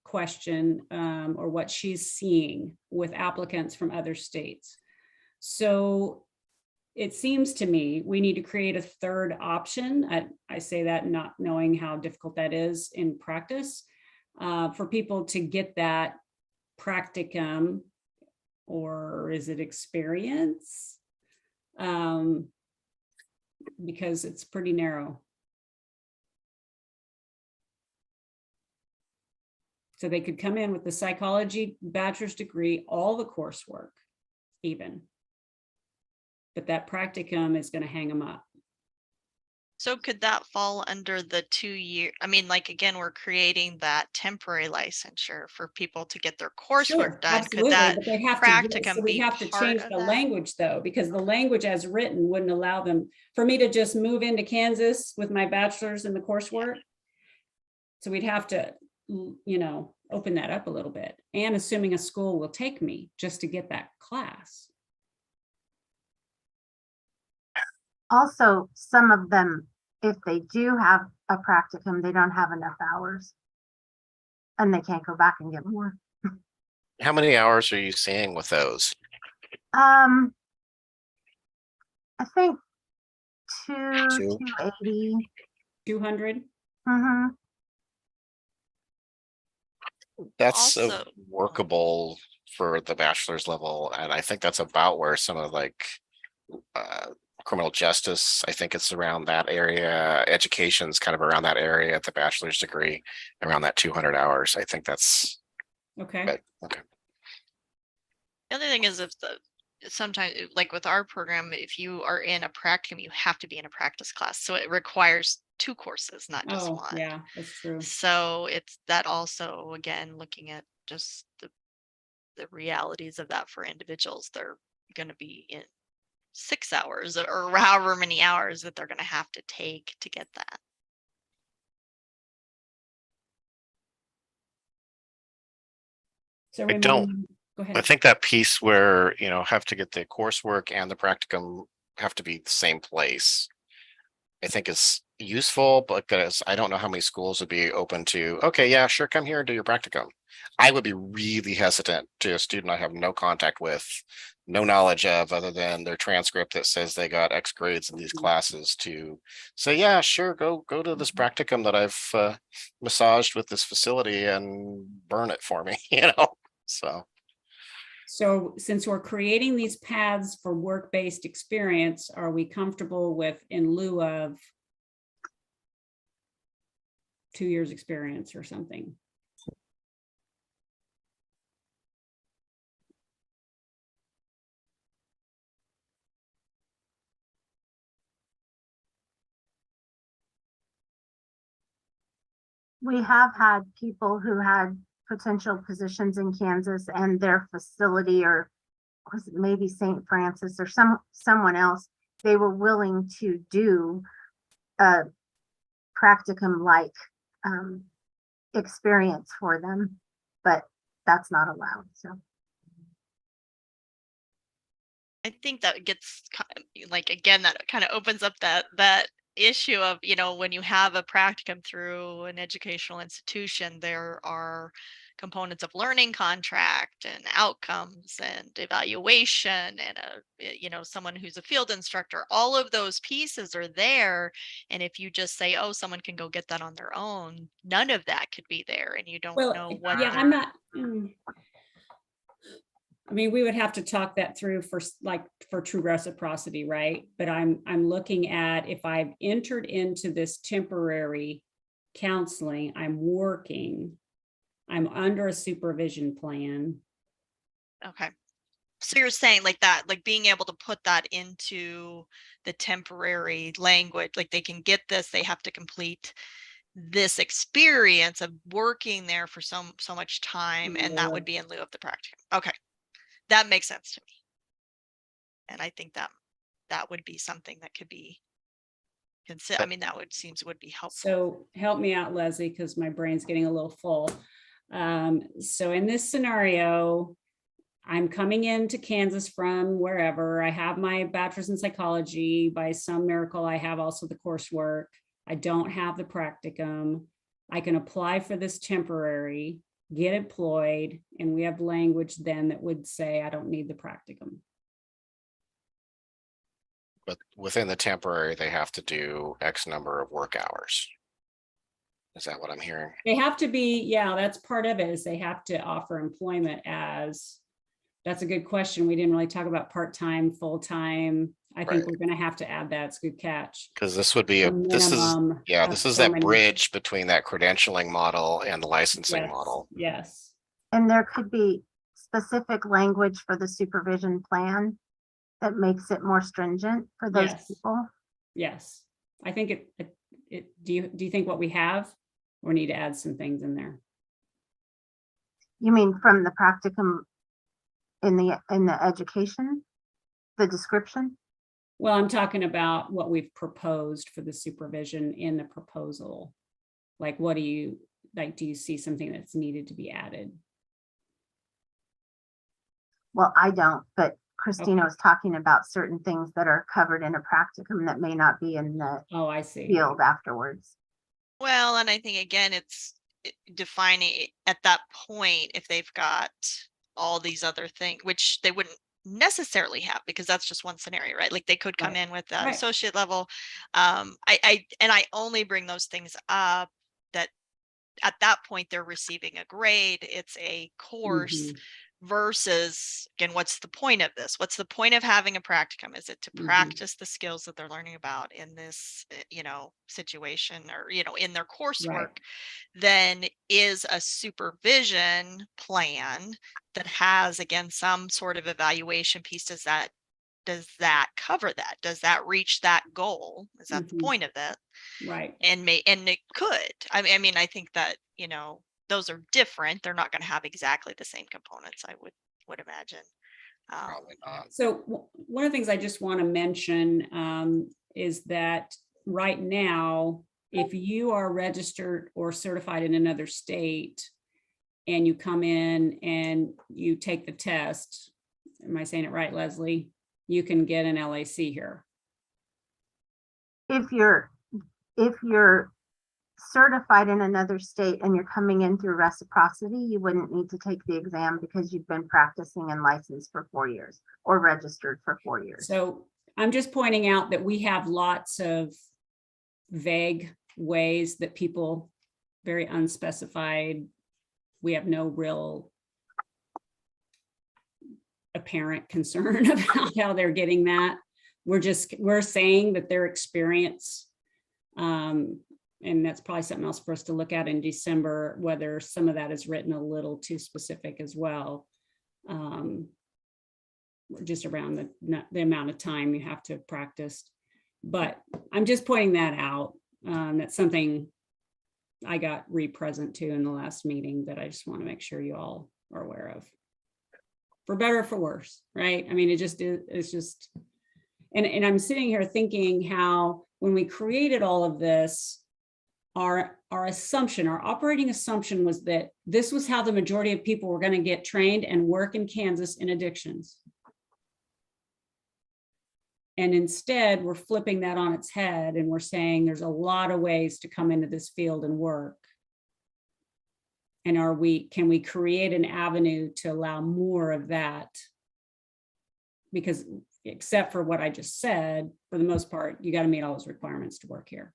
question, or what she's seeing with applicants from other states. So it seems to me we need to create a third option. I say that not knowing how difficult that is in practice, for people to get that practicum, or is it experience? Because it's pretty narrow. So they could come in with the psychology bachelor's degree, all the coursework even. But that practicum is going to hang them up. So could that fall under the 2 year? I mean, like, again, we're creating that temporary licensure for people to get their coursework Sure, done. absolutely, Could that but they have to, so practicum we be have to part change of the that? language though, because the language as written wouldn't allow them, for me to just move into Kansas with my bachelor's in the coursework. So we'd have to, you know, open that up a little bit, and assuming a school will take me just to get that class. Also, some of them, if they do have a practicum, they don't have enough hours. And they can't go back and get more. How many hours are you seeing with those? I think Two. 280. 200. Mm-hmm. That's Also- workable for the bachelor's level, and I think that's about where some of like criminal justice, I think it's around that area. Education's kind of around that area at the bachelor's degree, around that 200 hours. I think that's Okay. good. Okay. The other thing is, if sometimes, like with our program, if you are in a practicum, you have to be in a practice class. So it requires 2 courses, not just Oh, one. yeah, that's true. So it's that also, again, looking at just the realities of that for individuals. They're going to be in 6 hours or however many hours that they're going to have to take to get that. So I don't- remind me- go I ahead. think that piece where, you know, have to get the coursework and the practicum have to be the same place, I think is useful, because I don't know how many schools would be open to, okay, yeah, sure, come here and do your practicum. I would be really hesitant to a student I have no contact with, no knowledge of, other than their transcript that says they got X grades in these classes, to say, yeah, sure, go to this practicum that I've massaged with this facility and burn it for me, you know, so. So since we're creating these paths for work-based experience, are we comfortable with in lieu of 2 years experience or something? We have had people who had potential positions in Kansas, and their facility, or was it maybe St. Francis or someone else, they were willing to do a practicum like experience for them, but that's not allowed. So I think that gets like, again, that kind of opens up that issue of, you know, when you have a practicum through an educational institution, there are components of learning contract and outcomes and evaluation and you know, someone who's a field instructor. All of those pieces are there, and if you just say, oh, someone can go get that on their own, none of that could be there, and you don't know what. Yeah, I'm not. I mean, we would have to talk that through for true reciprocity, right? But I'm looking at, if I've entered into this temporary counseling, I'm working, I'm under a supervision plan. Okay. So you're saying like that, like being able to put that into the temporary language, like they can get this, they have to complete this experience of working there for so much time, and that would be in lieu of the practicum. Okay. That makes sense to me. And I think that would be something that could be considered. I mean, that would be helpful. So help me out, Leslie, because my brain's getting a little full. So in this scenario, I'm coming into Kansas from wherever. I have my bachelor's in psychology. By some miracle, I have also the coursework. I don't have the practicum. I can apply for this temporary, get employed, and we have language then that would say I don't need the practicum. But within the temporary, they have to do X number of work hours. Is that what I'm hearing? They have to be, yeah, that's part of it, is they have to offer employment as, that's a good question. We didn't really talk about part-time, full-time. I think Right. we're gonna have to add that. It's a good catch. Because this would be A this is, minimum yeah, of this is so that many- bridge between that credentialing model and the licensing Yes, model. yes, And there could be specific language for the supervision plan that makes it more stringent for those Yes. people. yes. I think do you think what we have or need to add some things in there? You mean from the practicum in the education, the description? Well, I'm talking about what we've proposed for the supervision in the proposal. Like, what do you, like, do you see something that's needed to be added? Well, I don't, but Christina was talking about certain things that are covered in a practicum that may not be in the Oh, I see. field afterwards. Well, and I think again, it's defining at that point if they've got all these other things, which they wouldn't necessarily have because that's just one scenario, right? Like they could come Right. in with that Right. associate level. I only bring those things up that at that point they're receiving a grade. It's a course. Mhm, Versus again, what's the point of this? What's the point of having a practicum? Is it to mhm. practice the skills that they're learning about in this, situation or, in their coursework? Then is a supervision plan that has again some sort of evaluation piece. Does that cover that? Does that reach that goal? Is that the Mhm. point of it? Right. And it could. I mean, I think that, those are different. They're not going to have exactly the same components, I would imagine. Probably not. So one of the things I just want to mention is that right now, if you are registered or certified in another state and you come in and you take the test, am I saying it right, Leslie? You can get an LAC here. If you're certified in another state and you're coming in through reciprocity, you wouldn't need to take the exam because you've been practicing and licensed for 4 years or registered for 4 years. So I'm just pointing out that we have lots of vague ways that people, very unspecified, we have no real apparent concern about how they're getting that. We're saying that their experience, and that's probably something else for us to look at in December, whether some of that is written a little too specific as well. Just around the amount of time you have to have practiced. But I'm just pointing that out. That's something I got re-present to in the last meeting that I just want to make sure you all are aware of. For better or for worse, right? I mean, it's just, and I'm sitting here thinking how when we created all of this, our assumption, our operating assumption was that this was how the majority of people were going to get trained and work in Kansas in addictions. And instead, we're flipping that on its head and we're saying there's a lot of ways to come into this field and work. And can we create an avenue to allow more of that? Because except for what I just said, for the most part, you got to meet all those requirements to work here.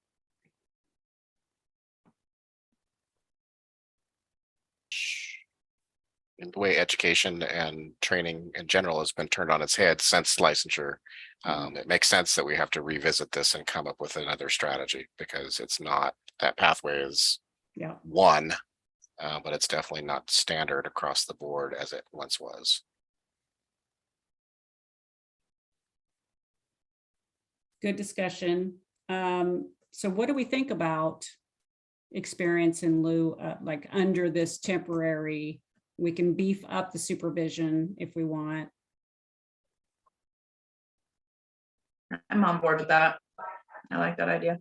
And the way education and training in general has been turned on its head since licensure, it makes sense that we have to revisit this and come up with another strategy because it's not, that pathway is one, but it's definitely not standard across the board as it once was. Good discussion. So what do we think about experience in lieu, like under this temporary? We can beef up the supervision if we want. I'm on board with that. I like that idea.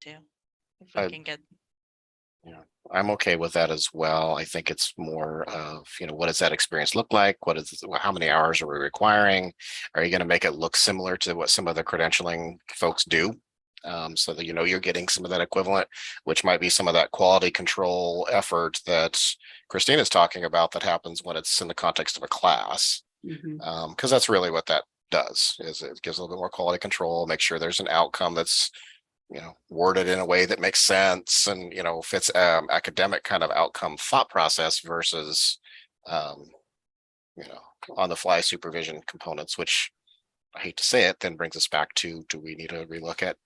Too. If we I- can get I'm okay with that as well. I think it's more of, what does that experience look like? How many hours are we requiring? Are you going to make it look similar to what some of the credentialing folks do? So that, you're getting some of that equivalent, which might be some of that quality control effort that Christina's talking about that happens when it's in the context of a class. Because that's really what that does, is it gives a little bit more quality control, make sure there's an outcome that's worded in a way that makes sense and fits academic kind of outcome thought process versus on the fly supervision components, which I hate to say it, then brings us back to, do we need to relook at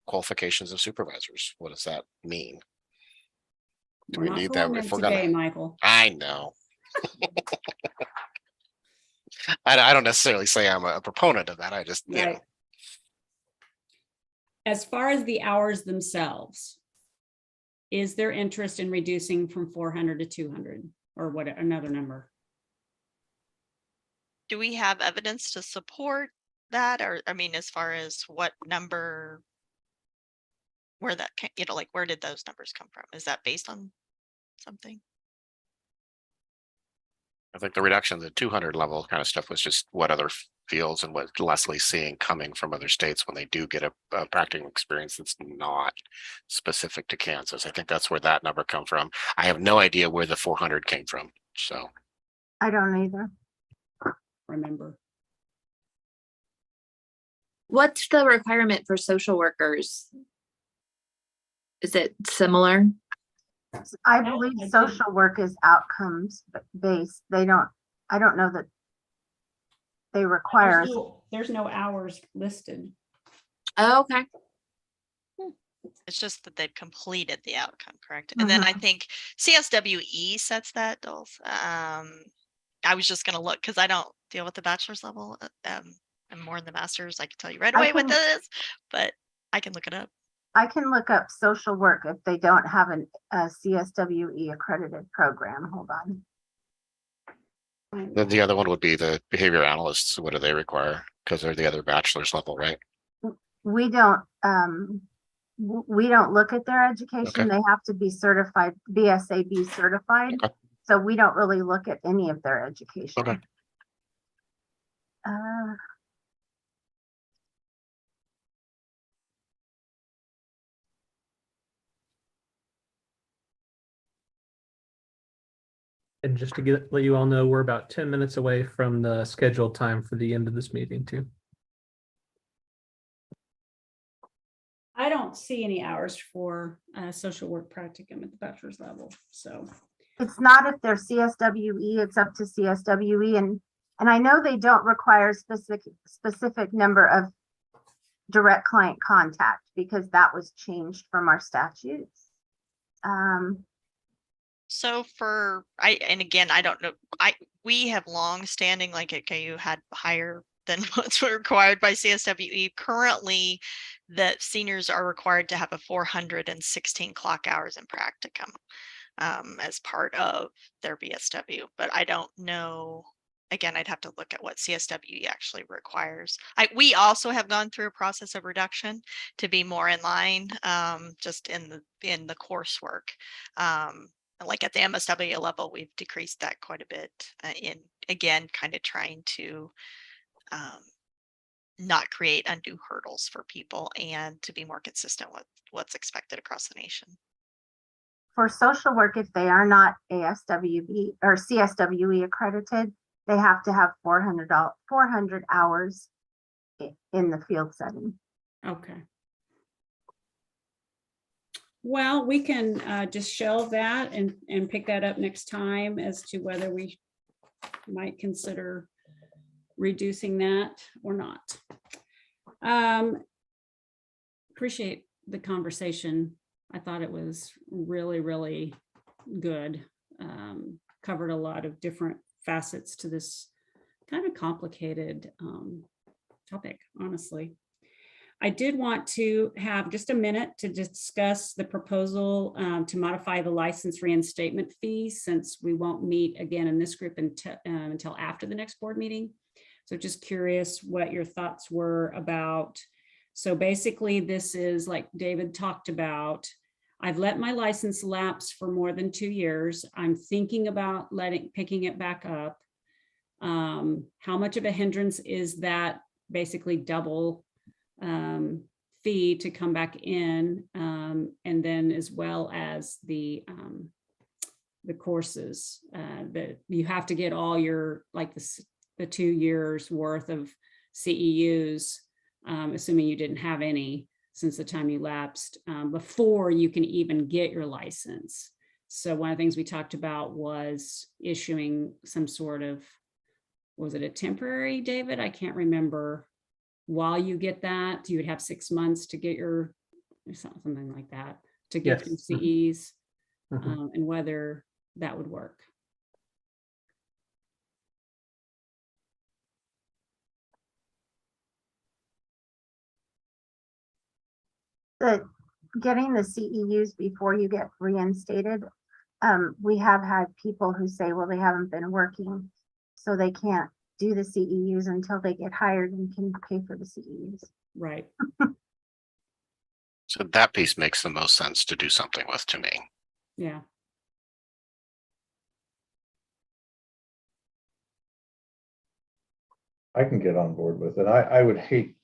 qualifications of supervisors? What does that mean? Do We're we not need going them there if we're today, gonna? Michael. I know. I don't necessarily say I'm a proponent of that. I just, Right. As far as the hours themselves, is there interest in reducing from 400 to 200 or what, another number? Do we have evidence to support that? Or, I mean, as far as what number, where that, like, where did those numbers come from? Is that based on something? I think the reduction to 200 level kind of stuff was just what other fields and what Leslie's seeing coming from other states when they do get a practical experience that's not specific to Kansas. I think that's where that number come from. I have no idea where the 400 came from. So I don't either. Remember. What's the requirement for social workers? Is it similar? I believe social work is outcomes based. I don't know that they require. There's no hours listed. Oh, okay. It's just that they've completed the outcome, correct? And then I think CSWE sets that, Dulce. I was just gonna look because I don't deal with the bachelor's level. I'm more in the master's. I can tell you right away what that is, but I can look it up. I can look up social work if they don't have a CSWE accredited program. Hold on. then the other one would be the behavior analysts. What do they require? Because they're the other bachelor's level, right? We don't look at their education. Okay. They have to be certified, BSAB certified. Okay. So we don't really look at any of their education. Okay. And just to let you all know, we're about 10 minutes away from the scheduled time for the end of this meeting too. I don't see any hours for social work practicum at the bachelor's level. So It's not if they're CSWE, it's up to CSWE. And I know they don't require specific number of direct client contact because that was changed from our statutes. So and again, I don't know, we have long standing, like, okay, you had higher than what's required by CSWE. Currently, the seniors are required to have a 416 clock hours in practicum as part of their BSW, but I don't know. Again, I'd have to look at what CSWE actually requires. We also have gone through a process of reduction to be more in line, just in the coursework. Like at the MSW level, we've decreased that quite a bit in, again, kind of trying to not create undue hurdles for people and to be more consistent with what's expected across the nation. For social work, if they are not ASWE or CSWE accredited, they have to have 400 hours in the field setting. okay. Well, we can just shelve that and pick that up next time as to whether we might consider reducing that or not. Appreciate the conversation. I thought it was really, really good. Covered a lot of different facets to this kind of complicated topic, honestly. I did want to have just a minute to discuss the proposal to modify the license reinstatement fee, since we won't meet again in this group until after the next board meeting. So just curious what your thoughts were about. So basically this is, like David talked about, I've let my license lapse for more than 2 years. I'm thinking about picking it back up. How much of a hindrance is that basically double fee to come back in, and then as well as the courses that you have to get all your, like the 2 years worth of CEUs, assuming you didn't have any since the time you lapsed, before you can even get your license. So one of the things we talked about was issuing some sort of was it a temporary, David? I can't remember. While you get that, you would have 6 months to get your, something like that, to get your Yes. CEs, Mhm. and whether that would work. Getting the CEUs before you get reinstated, we have had people who say, well, they haven't been working, so they can't do the CEUs until they get hired and can pay for the CEUs. Right. So that piece makes the most sense to do something with to me. Yeah. I can get on board with it. I would hate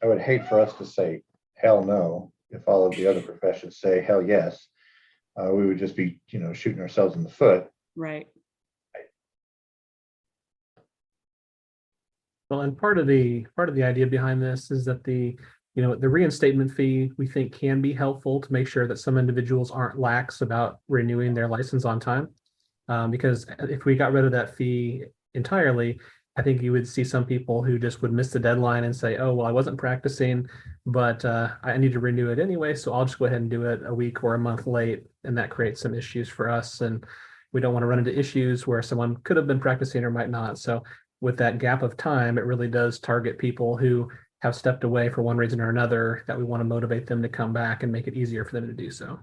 for us to say hell no if all of the other professions say hell yes. We would just be, shooting ourselves in the foot. Right. Well, and part of the idea behind this is that the reinstatement fee, we think, can be helpful to make sure that some individuals aren't lax about renewing their license on time. Because if we got rid of that fee entirely, I think you would see some people who just would miss the deadline and say, oh, well, I wasn't practicing, but I need to renew it anyway, so I'll just go ahead and do it a week or a month late. And that creates some issues for us. And we don't want to run into issues where someone could have been practicing or might not. So with that gap of time, it really does target people who have stepped away for one reason or another, that we want to motivate them to come back and make it easier for them to do so.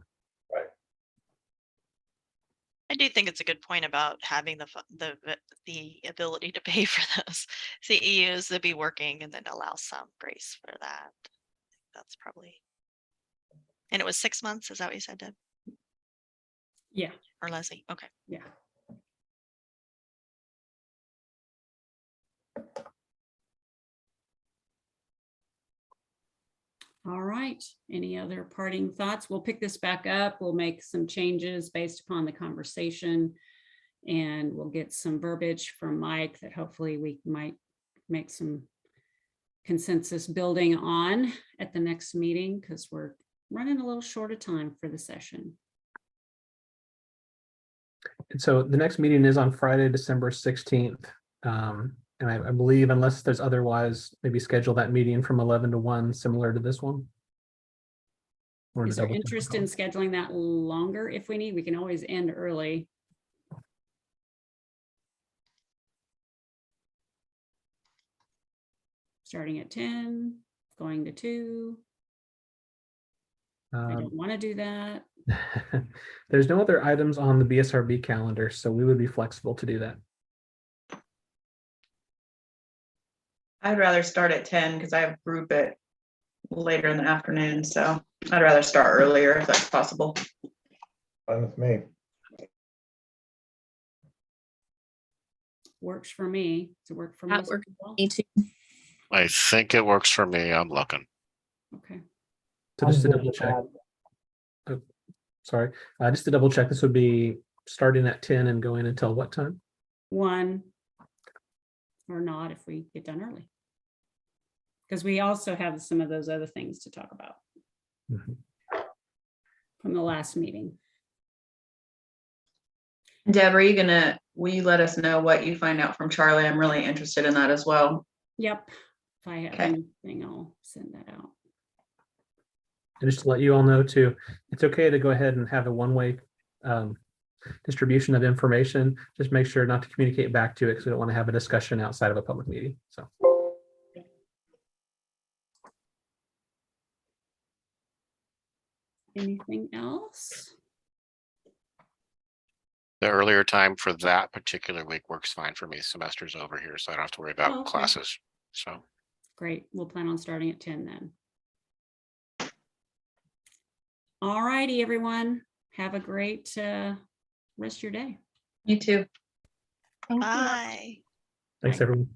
I do think it's a good point about having the ability to pay for those CEUs to be working and then allow some grace for that. That's probably. And it was 6 months. Is that what you said, Deb? Yeah. Or Leslie? Okay. Yeah. All right. Any other parting thoughts? We'll pick this back up. We'll make some changes based upon the conversation, and we'll get some verbiage from Mike that hopefully we might make some consensus building on at the next meeting, because we're running a little short of time for the session. And so the next meeting is on Friday, December 16th. And I believe, unless there's otherwise, maybe schedule that meeting from 11 to 1, similar to this one. Is there interest in scheduling that longer if we need? We can always end early. Starting at 10, going to 2. I don't want to do that. There's no other items on the BSRB calendar, so we would be flexible to do that. I'd rather start at 10 because I have group at later in the afternoon. So I'd rather start earlier if that's possible. Fine with me. Works for me. Does it work for That most works people? Me too. I think it works for me. I'm looking. Okay. So just to double check. Oh, sorry, just to double check, this would be starting at 10 and going until what time? 1 or not if we get done early. Because we also have some of those other things to talk about from the last meeting. Deb, will you let us know what you find out from Charlie? I'm really interested in that as well. Yep. If I have anything, I'll send that out. And just to let you all know too, it's okay to go ahead and have a one-way distribution of information. Just make sure not to communicate back to it, because we don't want to have a discussion outside of a public meeting. So. Anything else? The earlier time for that particular week works fine for me. Semester's over here, so I don't have to worry about okay. classes. So Great. We'll plan on starting at 10 then. All righty, everyone. Have a great rest of your day. You too. Thank you. Bye. Thanks, everyone.